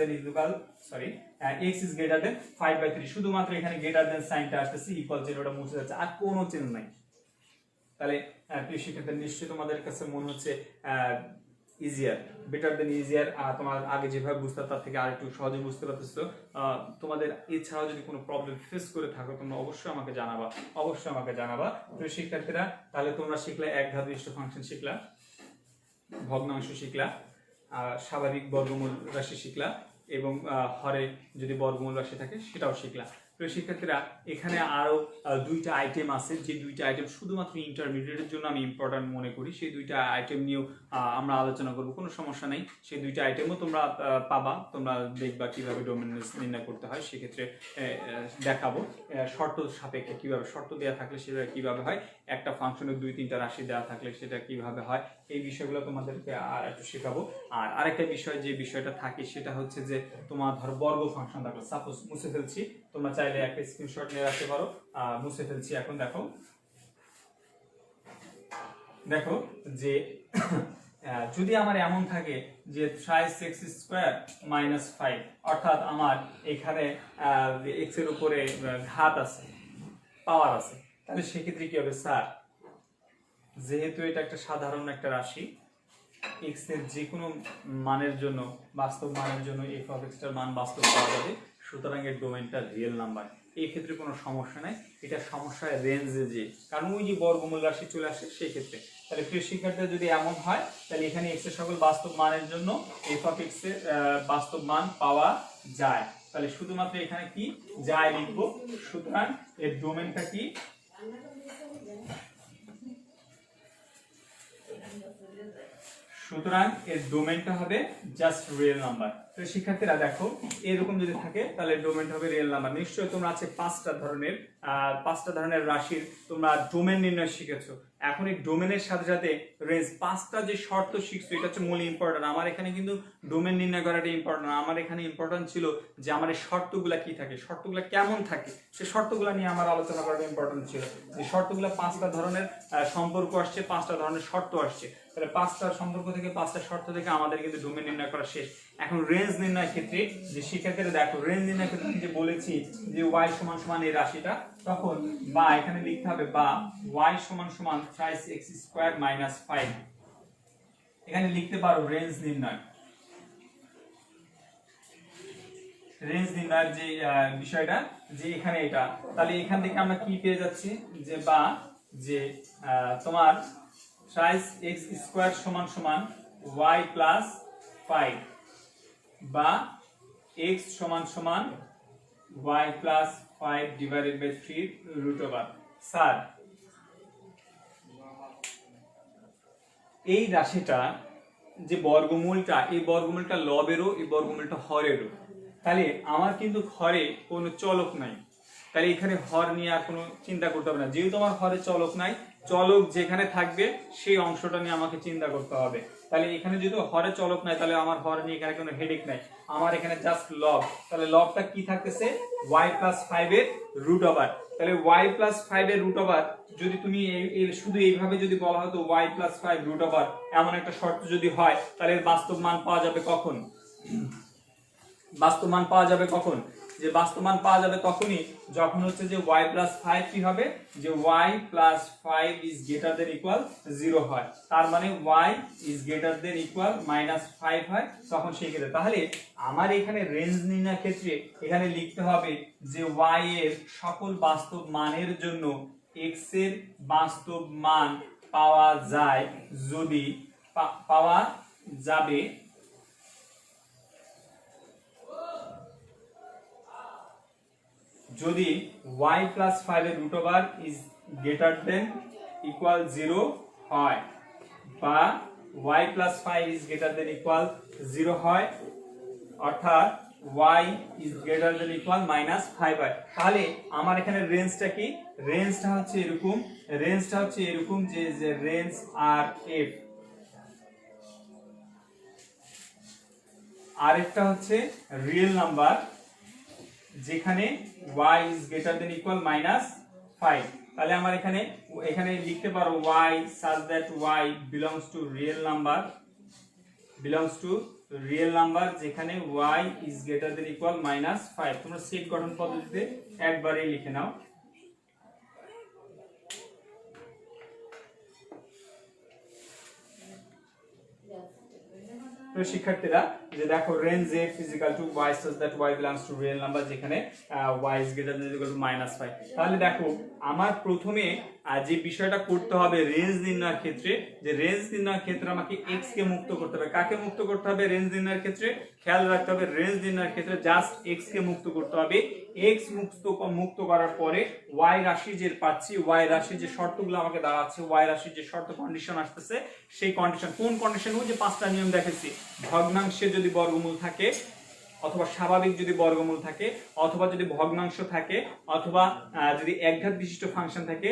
than 5/3, শুধুমাত্র এখানে greater than সাইনটা আসছে, equal 0 টা মুছে যাচ্ছে, আর কোনো চেঞ্জ নাই। তাহলে প্রিয় শিক্ষার্থী, নিশ্চয়ই তোমাদের কাছে মনে হচ্ছে বেটার দেন ইজিয়ার, তোমার আগে যেভাবে বুঝতে তার থেকে আর একটু সহজে বুঝতে পারতেছো। তোমাদের এছাড়াও যদি কোনো প্রবলেম ফেস করে থাকো তোমরা অবশ্যই আমাকে জানাবা। প্রিয় শিক্ষার্থীরা, তাহলে তোমরা শিখলে এক ধাপ বিশিষ্ট ফাংশন শিখলা, ভগ্নাংশ শিখলা, স্বাভাবিক বর্গমূল রাশি শিখলা, এবং হরে যদি বর্গমূল রাশি থাকে সেটাও শিখলা। প্রিয় শিক্ষার্থীরা, এখানে আরো দুইটা আইটেম আছে, যে দুইটা আইটেম শুধুমাত্র ইন্টারমিডিয়েটের জন্য আমি ইম্পর্টেন্ট মনে করি, সেই দুইটা আইটেম নিয়েও আমরা আলোচনা করব, কোনো সমস্যা নেই। সেই দুইটা আইটেমও তোমরা পাবা, তোমরা দেখবা কিভাবে ডোমেন নির্ণয় করতে হয়, সেক্ষেত্রে দেখাবো শর্ত সাপেক্ষে কিভাবে, শর্ত দেওয়া থাকলে সেটা কিভাবে হয়, একটা ফাংশনের 2-3টা রাশি দেওয়া থাকলে সেটা কিভাবে হয়, এই বিষয়গুলো তোমাদেরকে আর একটু শেখাবো। আর আরেকটা বিষয়, যে বিষয়টা থাকে সেটা হচ্ছে যে তোমার ধরো বর্গ ফাংশন থাকলো, সাপোজ মুছে ফেলছি, তোমরা চাইলে একটা স্ক্রিনশট নিয়ে রাখতে পারো, মুছে ফেলছি। এখন দেখো যে যদি আমার এমন থাকে যে 3x² - 5, অর্থাৎ আমার এখানে x এর উপরে ঘাত আছে, পাওয়ার আছে, তাহলে সেক্ষেত্রে কি হবে, স্যার যেহেতু এটা একটা সাধারণ একটা রাশি, x এর যে কোনো মানের জন্য, বাস্তব মানের জন্য f of x এর মান বাস্তব পাওয়া যাবে, সুতরাং এর ডোমেইনটা রিয়েল নাম্বার। এই ক্ষেত্রে কোনো সমস্যা নাই, এটা সমস্যায় রেঞ্জে, যে কারণ ওই যে বর্গমূল রাশি চলে আসে সেই ক্ষেত্রে। তাহলে প্রিয় শিক্ষার্থীরা, যদি এমন হয় তাহলে এখানে x এর সকল বাস্তব মানের জন্য f of x এর বাস্তব মান পাওয়া যায়, তাহলে শুধুমাত্র এখানে কি যায় লিখবো। সুতরাং এর ডোমেইনটা কি, সুতরাং এর ডোমেইনটা হবে জাস্ট রিয়েল নাম্বার। তো শিক্ষার্থীরা দেখো, এরকম যদি থাকে তাহলে ডোমেইনটা হবে রিয়েল নাম্বার। নিশ্চয়ই তোমরা আছে 5টা ধরনের রাশির তোমরা ডোমেইন নির্ণয় শিখেছো। এখন এই ডোমেনের সাথে সাথে রেঞ্জ, পাঁচটা যে শর্ত শিখছো এটা হচ্ছে মূল ইম্পর্টেন্ট। আমার এখানে কিন্তু ডোমেন নির্ণয় করাটা ইম্পর্টেন্ট, আমার এখানে ইম্পর্টেন্ট ছিল যে আমার এই শর্তগুলা কি থাকে, শর্তগুলা কেমন থাকে, সেই শর্তগুলা নিয়ে আমার আলোচনা করাটা ইম্পর্টেন্ট ছিল। যে শর্তগুলা পাঁচটা ধরনের সম্পর্ক আসছে, পাঁচটা ধরনের শর্ত আসছে, তাহলে পাঁচটা সম্পর্ক থেকে পাঁচটা শর্ত থেকে আমাদের কিন্তু ডোমেন নির্ণয় করা শেষ। এখন রেঞ্জ নির্ণয় ক্ষেত্রে যে শিক্ষার্থীরা দেখো, রেঞ্জ নির্ণয় ক্ষেত্রে যে বলেছি যে y সমান সমান এই রাশিটা, তখন বা এখানে লিখতে হবে বা y সমান সমান 5x² - 5, এখানে লিখতে পারো রেঞ্জ নির্ণয়। রেঞ্জ নির্ণয়ের যে বিষয়টা যে এখানে এটা, তাহলে এখান থেকে আমরা কি পেয়ে যাচ্ছি যে বা যে তোমার 5x² সমান সমান y প্লাস 5 বা x সমান সমান y plus 5 divided by 3 root over. Sir এই রাশিটা যে বর্গমূলটা, এই বর্গমূলটা লবেরও, এই বর্গমূলটা হরেরও, তাহলে আমার কিন্তু হরে কোনো চলক নাই, তাহলে এখানে হর নিয়ে আর কোনো চিন্তা করতে হবে না। যেহেতু আমার হরে চলক নাই, চলক যেখানে থাকবে সেই অংশটা নিয়ে আমাকে চিন্তা করতে হবে। তাহলে এখানে যেহেতু হরে চলক নাই, তাহলে আমার হর নিয়ে এখানে কোনো হেডেক নাই, আমার এখানে জাস্ট লব। তাহলে লবটা কি থাকতেছে, y প্লাস 5 এর রুট ওভার। তাহলে y প্লাস 5 এর রুট ওভার যদি তুমি শুধু এইভাবে যদি বলা হতো y প্লাস 5 রুট ওভার, এমন একটা শর্ত যদি হয়, তাহলে এর বাস্তব মান পাওয়া যাবে কখন? বাস্তব মান পাওয়া যাবে কখন? যে বাস্তব মান পাওয়া যাবে তখনই যখন হচ্ছে যে y প্লাস 5 কি হবে, যে y plus 5 is greater than equal 0 হয়, তার মানে y is greater than equal -5 হয়, তখন সেই ক্ষেত্রে তাহলে আমার এখানে রেঞ্জ নির্ণয়ের ক্ষেত্রে এখানে লিখতে হবে যে y এর সকল বাস্তব মানের জন্য x এর বাস্তব মান পাওয়া যায়, যদি পাওয়া যাবে যদি y প্লাস 5 এর root over is greater than equal 0 হয়, বা y plus 5 is greater than equal 0 হয়, অর্থাৎ y is greater than equal -5 হয়। তাহলে আমার এখানে রেঞ্জটা কি, রেঞ্জটা হচ্ছে এরকম যে রেঞ্জ আর এফ, আরেকটা হচ্ছে রিয়েল নাম্বার যেখানে y is greater than equal -5, তাহলে আমার এখানে লিখতে পারো y such that y belongs to real number যেখানে y is greater than equal -5। তোমরা সেট গঠন পদ্ধতিতে একবারেই লিখে নাও। তো শিক্ষার্থীরা যে দেখো range f is equal to y such that y belongs to real number যেখানে y is greater than equal to -5। তাহলে দেখো আমার প্রথমে যে বিষয়টা করতে হবে রেঞ্জ নির্ণয়ের ক্ষেত্রে, যে রেঞ্জ নির্ণয়ের ক্ষেত্রে আমাকে x কে মুক্ত করতে হবে। কাকে মুক্ত করতে হবে রেঞ্জ নির্ণয়ের ক্ষেত্রে? খেয়াল রাখতে হবে রেঞ্জ নির্ণয়ের ক্ষেত্রে জাস্ট x কে মুক্ত করতে হবে। x মুক্ত করার পরে y রাশি যে পাচ্ছি, y রাশির যে শর্তগুলো আমাকে দাঁড়াচ্ছে, y রাশির যে শর্ত কন্ডিশন আসতেছে, সেই কন্ডিশন কোন কন্ডিশন? ওই যে পাঁচটা নিয়ম দেখেছি, ভগ্নাংশে যদি বর্গমূল থাকে, অথবা স্বাভাবিক যদি বর্গমূল থাকে, অথবা যদি ভগ্নাংশ থাকে, অথবা যদি একঘাত বিশিষ্ট ফাংশন থাকে,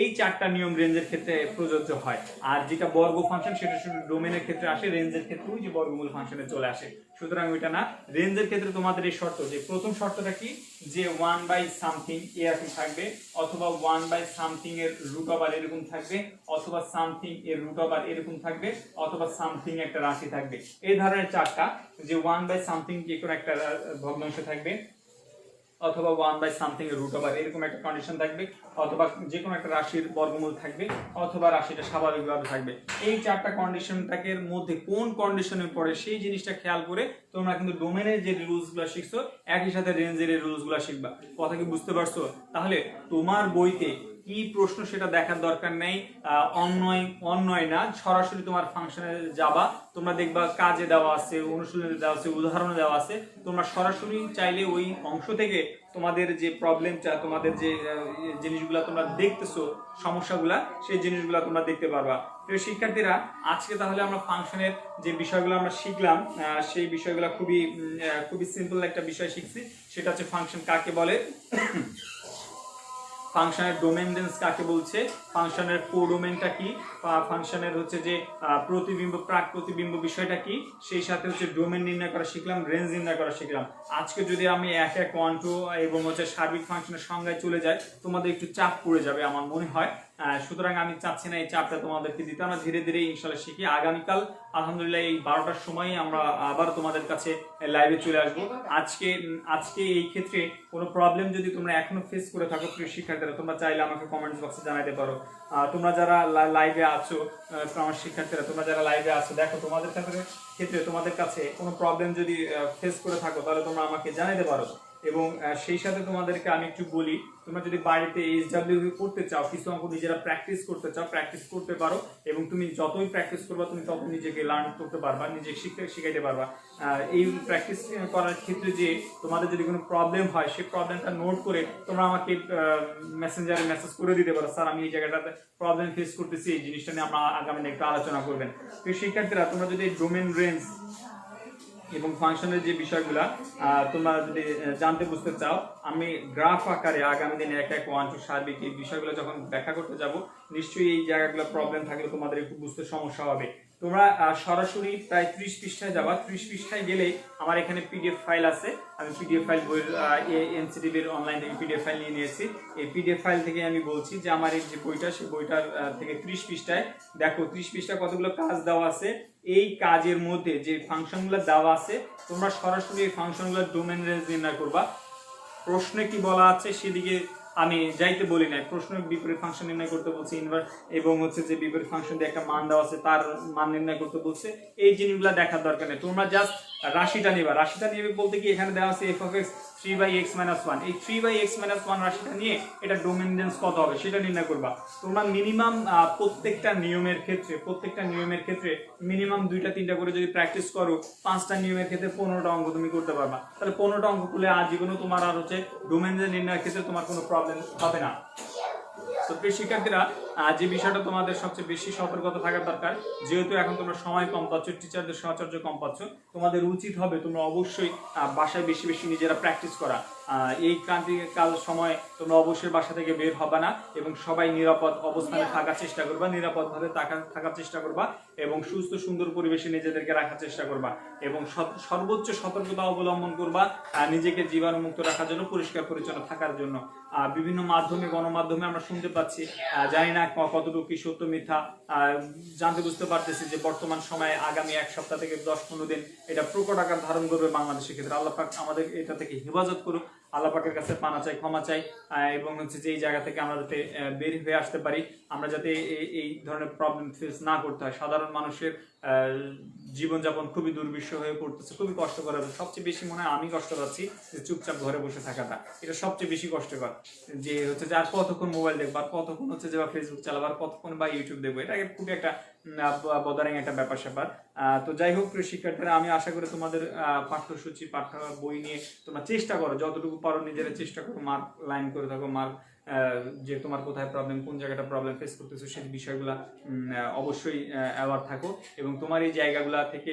এই চারটা নিয়ম রেঞ্জের ক্ষেত্রে প্রযোজ্য হয়। আর যেটা বর্গ ফাংশন সেটা শুধু ডোমেনের ক্ষেত্রে আসে, রেঞ্জের ক্ষেত্রে ওই যে বর্গমূল ফাংশনে চলে আসে, সুতরাং ওইটা না। রেঞ্জের ক্ষেত্রে তোমাদের এই শর্ত, যে প্রথম শর্তটা কি, যে 1/something এরকম থাকবে, অথবা 1/something এর রুট ওভার এরকম থাকবে, অথবা সামথিং এর রুট ওভার এরকম থাকবে, অথবা সামথিং একটা রাশি থাকবে। এই ধরনের চারটা, যে 1/something যে কোনো একটা ভগ্নাংশ থাকবে, অথবা 1/something এর রুট ওভার এরকম একটা কন্ডিশন থাকবে, অথবা যে কোনো একটা রাশির বর্গমূল থাকবে, অথবা রাশিটা স্বাভাবিকভাবে থাকবে। এই চারটা কন্ডিশনটাকে মধ্যে কোন কন্ডিশনে পড়ে সেই জিনিসটা খেয়াল করে তোমরা কিন্তু ডোমেনের যে রুলসগুলো শিখছো একই সাথে রেঞ্জের রুলসগুলো শিখবা। কথা কি বুঝতে পারছো? তাহলে তোমার বইতে কি প্রশ্ন সেটা দেখার দরকার নেই, অন্যয় না, সরাসরি তোমার ফাংশনে যাবা, তোমরা দেখবা কাজে দেওয়া আছে, অনুশীলনে দেওয়া আছে, উদাহরণে দেওয়া আছে, তোমরা সরাসরি চাইলে ওই অংশ থেকে তোমাদের যে প্রবলেমটা, তোমাদের যে জিনিসগুলো তোমরা দেখতেছো সমস্যাগুলা, সেই জিনিসগুলো তোমরা দেখতে পারবা। তো শিক্ষার্থীরা আজকে তাহলে আমরা ফাংশনের যে বিষয়গুলো আমরা শিখলাম, সেই বিষয়গুলো খুবই সিম্পল একটা বিষয় শিখছি, সেটা হচ্ছে ফাংশন কাকে বলে। ফাংশনের ডোমেন রেঞ্জ কাকে বলছে, ফাংশনের কোডোমেনটা কি, ফাংশনের হচ্ছে যে প্রতিবিম্ব প্রাক প্রতিবিম্ব বিষয়টা কি, সেই সাথে হচ্ছে ডোমেন নির্ণয় করা শিখলাম, রেঞ্জ নির্ণয় করা শিখলাম। আজকে যদি আমি এক এক 1 2 এবং হচ্ছে সার্বিক ফাংশনের সংজ্ঞায় চলে যাই, তোমাদের একটু চাপ পড়ে যাবে আমার মনে হয়। সুতরাং আমি চাচ্ছি না এই চাপটা তোমাদেরকে দিতে, আমরা ধীরে ধীরে ইনশাল্লাহ শিখি। আগামীকাল আলহামদুলিল্লাহ এই 12টার সময় আমরা আবার তোমাদের কাছে লাইভে চলে আসবো। আজকে এই ক্ষেত্রে কোনো প্রবলেম যদি তোমরা এখনো ফেস করে থাকো প্রিয় শিক্ষার্থীরা, তোমরা চাইলে আমাকে কমেন্টস বক্সে জানাতে পারো। তোমরা যারা লাইভে আছো, আমার শিক্ষার্থীরা তোমরা যারা লাইভে আছো, দেখো তোমাদের ক্ষেত্রে তোমাদের কাছে কোনো প্রবলেম যদি ফেস করে থাকো তাহলে তোমরা আমাকে জানাতে পারো। এবং সেই সাথে তোমাদেরকে আমি একটু বলি, তোমরা যদি বাড়িতে এইচডব্লিউ করতে চাও, কিছু অঙ্ক নিজেরা প্র্যাকটিস করতে চাও, প্র্যাকটিস করতে পারো। এবং তুমি যতই প্র্যাকটিস করবা তুমি তত নিজেকে লার্ন করতে পারবা, নিজেকে শিখাইতে পারবা। এই প্র্যাকটিস করার ক্ষেত্রে যে তোমাদের যদি কোনো প্রবলেম হয়, সেই প্রবলেমটা নোট করে তোমরা আমাকে মেসেঞ্জারে মেসেজ করে দিতে পারো, স্যার আমি এই জায়গাটাতে প্রবলেম ফেস করতেছি, এই জিনিসটা নিয়ে আমরা আগামী দিনে একটু আলোচনা করবেন। তো শিক্ষার্থীরা তোমরা যদি ডোমেন রেঞ্জ এবং ফাংশনের যে বিষয়গুলা তোমরা যদি জানতে বুঝতে চাও, আমি গ্রাফ আকারে আগামী দিনে এক এক 1 2 সার্বিক এই বিষয়গুলো যখন ব্যাখ্যা করতে যাব, নিশ্চয়ই এই জায়গাগুলো প্রবলেম থাকলে তোমাদের একটু বুঝতে সমস্যা হবে। তোমরা সরাসরি প্রায় 30 পৃষ্ঠায় যাবা, 30 পৃষ্ঠায় গেলেই আমার এখানে পিডিএফ ফাইল আছে। আমি পিডিএফ ফাইল বইয়ের এনসিটিভির অনলাইন থেকে পিডিএফ ফাইল নিয়ে নিয়েছি। এই পিডিএফ ফাইল থেকে আমি বলছি যে আমার এই যে বইটা, সেই বইটার থেকে 30 পৃষ্ঠায় দেখো, 30 পৃষ্ঠায় কতগুলো কাজ দেওয়া আছে। এই কাজের মধ্যে যে ফাংশনগুলো দেওয়া আছে, তোমরা সরাসরি এই ফাংশনগুলোর ডোমেন রেঞ্জ নির্ণয় করবা। প্রশ্নে কি বলা আছে সেদিকে আমি যাইতে বলি নাই, প্রশ্নের বিপরীত ফাংশন নির্ণয় করতে বলছে ইনভার্স, এবং হচ্ছে যে বিপরীত ফাংশন দিয়ে একটা মান দেওয়া আছে তার মান নির্ণয় করতে বলছে। এই জিনিসগুলো দেখার দরকার নেই, তোমরা জাস্ট রাশিটা নিবা। রাশিটা নিয়ে বলতে কি, এখানে দেওয়া আছে f of x 3/x-1, এই 3/x-1 রাশিটা নিয়ে এটা ডোমেন রেঞ্জ কত হবে সেটা নির্ণয় করবা। তোমরা মিনিমাম প্রত্যেকটা নিয়মের ক্ষেত্রে মিনিমাম 2টা 3টা করে যদি প্র্যাকটিস করো, 5টা নিয়মের ক্ষেত্রে 15টা অঙ্ক তুমি করতে পারবা। তাহলে 15টা অঙ্ক করলে আজীবনও তোমার আর হচ্ছে ডোমেন রেঞ্জ নির্ণয়ের ক্ষেত্রে তোমার কোনো প্রবলেম হবে না। তো প্রিয় শিক্ষার্থীরা, যে বিষয়টা তোমাদের সবচেয়ে বেশি সতর্কতা থাকার দরকার, যেহেতু এখন তোমরা সময় কম পাচ্ছ, টিচারদের সহচর্য কম পাচ্ছ, তোমাদের উচিত হবে তোমরা অবশ্যই বাসায় বেশি বেশি নিজেরা প্র্যাকটিস করা। এই ক্রান্তিকাল সময় তোমরা অবশ্যই বাসা থেকে বের হবে না, এবং সবাই নিরাপদ অবস্থানে থাকার চেষ্টা করবা, নিরাপদভাবে থাকার চেষ্টা করবা, এবং সুস্থ সুন্দর পরিবেশে নিজেদেরকে রাখার চেষ্টা করবা, এবং সর্বোচ্চ সতর্কতা অবলম্বন করবা নিজেকে জীবাণুমুক্ত রাখার জন্য, পরিষ্কার পরিচ্ছন্ন থাকার জন্য। বিভিন্ন মাধ্যমে, গণমাধ্যমে আমরা শুনতে পাচ্ছি, জানি না কতটুকু কি সত্য মিথ্যা, জানতে বুঝতে পারতেছি যে বর্তমান সময়ে আগামী 1 সপ্তাহ থেকে 10-15 দিন এটা প্রকট আকার ধারণ করবে বাংলাদেশের ক্ষেত্রে। আল্লাহ পাক আমাদের এটা থেকে হেফাজত করুক, আল্লাহ পাকের কাছে পানা চাই, ক্ষমা চাই, এবং হচ্ছে যে এই জায়গা থেকে আমরা যাতে বের হয়ে আসতে পারি, আমরা যাতে এই ধরনের প্রবলেম ফেস না করতে হয়। সাধারণ মানুষের জীবনযাপন খুবই দুর্বিষহ হয়ে পড়তেছে, খুবই কষ্টকর হবে। সবচেয়ে বেশি মনে হয় আমি কষ্ট পাচ্ছি যে চুপচাপ ঘরে বসে থাকাটা, এটা সবচেয়ে বেশি কষ্টকর। যে হচ্ছে যে আর কতক্ষণ মোবাইল দেখবো, আর কতক্ষণ হচ্ছে যে ফেসবুক চালাবো, আর কতক্ষণ বা ইউটিউব দেখবো, এটা খুবই একটা বদারিং একটা ব্যাপার স্যাপার। তো যাই হোক প্রিয় শিক্ষার্থীরা, আমি আশা করি তোমাদের পাঠ্যসূচি, পাঠ্য বই নিয়ে তোমরা চেষ্টা করো, যতটুকু পারো নিজেরা চেষ্টা করো, মার্ক লাইন করে থাকো, মার্ক যে তোমার কোথায় প্রবলেম, কোন জায়গাটা প্রবলেম ফেস করতেছো সেই বিষয়গুলো অবশ্যই অ্যাওয়ার থাকো, এবং তোমার এই জায়গাগুলো থেকে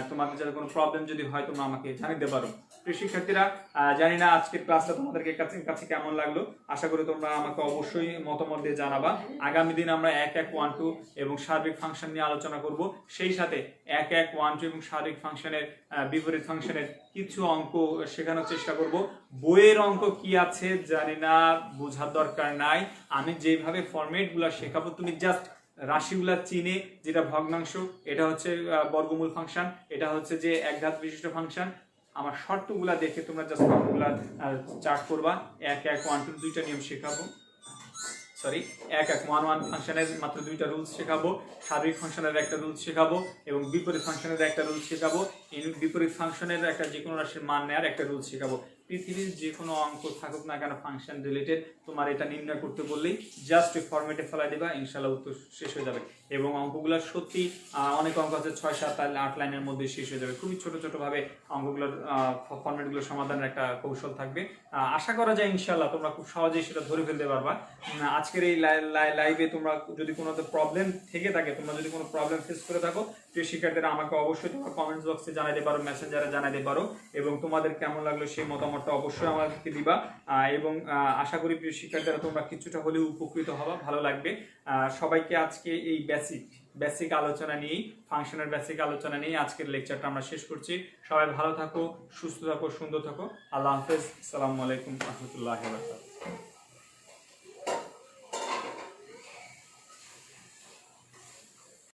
তোমাদের যাতে কোনো প্রবলেম যদি হয় তোমরা আমাকে জানাতে পারো। প্রিয় শিক্ষার্থীরা, জানি না আজকের ক্লাসটা তোমাদেরকে কাছে কেমন লাগলো, আশা করি তোমরা আমাকে অবশ্যই মতামত দিয়ে জানাবা। আগামী দিন আমরা এক 1 2 এবং সার্বিক ফাংশন নিয়ে আলোচনা করব, সেই সাথে এক 1 2 এবং সার্বিক ফাংশনের বিপরীত ফাংশনের কিছু অঙ্ক শেখানোর চেষ্টা করব। বইয়ের অঙ্ক কি আছে জানি না, বোঝার দরকার নাই, আমি যেভাবে ফরম্যাটগুলো শেখাবো তুমি জাস্ট রাশিগুলা চিনে, যেটা ভগ্নাংশ, এটা হচ্ছে বর্গমূল ফাংশন, এটা হচ্ছে যে একঘাত বিশিষ্ট ফাংশন, আমার শর্তগুলা দেখে তোমরা জাস্ট অঙ্কগুলা চার্ট করবা। 1 1 1 2 দুইটা নিয়ম শেখাবো, সরি 1 1 1 1 ফাংশনের মাত্র 2টা রুলস শেখাবো, সার্বিক ফাংশনের একটা রুলস শেখাবো, এবং বিপরীত ফাংশনের একটা রুলস শেখাবো। বিপরীত ফাংশনের একটা যে কোনো রাশির মান নেওয়ার একটা রুলস শেখাবো। পৃথিবীর যে কোনো অঙ্ক থাকুক না কেন ফাংশন রিলেটেড, তোমার এটা নির্ণয় করতে বললেই জাস্ট ফরম্যাটে ফেলাই দিবা, ইনশাআল্লাহ উত্তর শেষ হয়ে যাবে। এবং অঙ্কগুলো সত্যি অনেক অঙ্ক আছে 6 7 8 লাইনের মধ্যে শেষ হয়ে যাবে, খুবই ছোট ছোট ভাবে অঙ্কগুলোর ফরম্যাটগুলো সমাধানের একটা কৌশল থাকবে। আশা করা যায় ইনশাআল্লাহ তোমরা খুব সহজেই সেটা ধরে ফেলতে পারবা। আজকের এই লাইভে তোমরা যদি কোনো প্রবলেম থেকে থাকে, তোমরা যদি কোনো প্রবলেম ফেস করে থাকো, প্রিয় শিক্ষার্থীরা আমাকে অবশ্যই তোমরা কমেন্টস বক্সে জানাতে পারো, মেসেঞ্জারে জানাতে পারো, এবং তোমাদের কেমন লাগলো সেই মতামতটা অবশ্যই আমাদেরকে দিবা। এবং আশা করি প্রিয় শিক্ষার্থীরা তোমরা কিছুটা হলেও উপকৃত হবা, ভালো লাগবে। সবাইকে আজকে এই বেসিক আলোচনা নিয়েই, ফাংশনের বেসিক আলোচনা নিয়ে আজকের লেকচারটা আমরা শেষ করছি। সবাই ভালো থাকো, সুস্থ থাকো, সুন্দর থাকো। আল্লাহ হাফেজ। আসসালামু আলাইকুম রহমতুল্লাহি ওয়া বারাকাতুহু।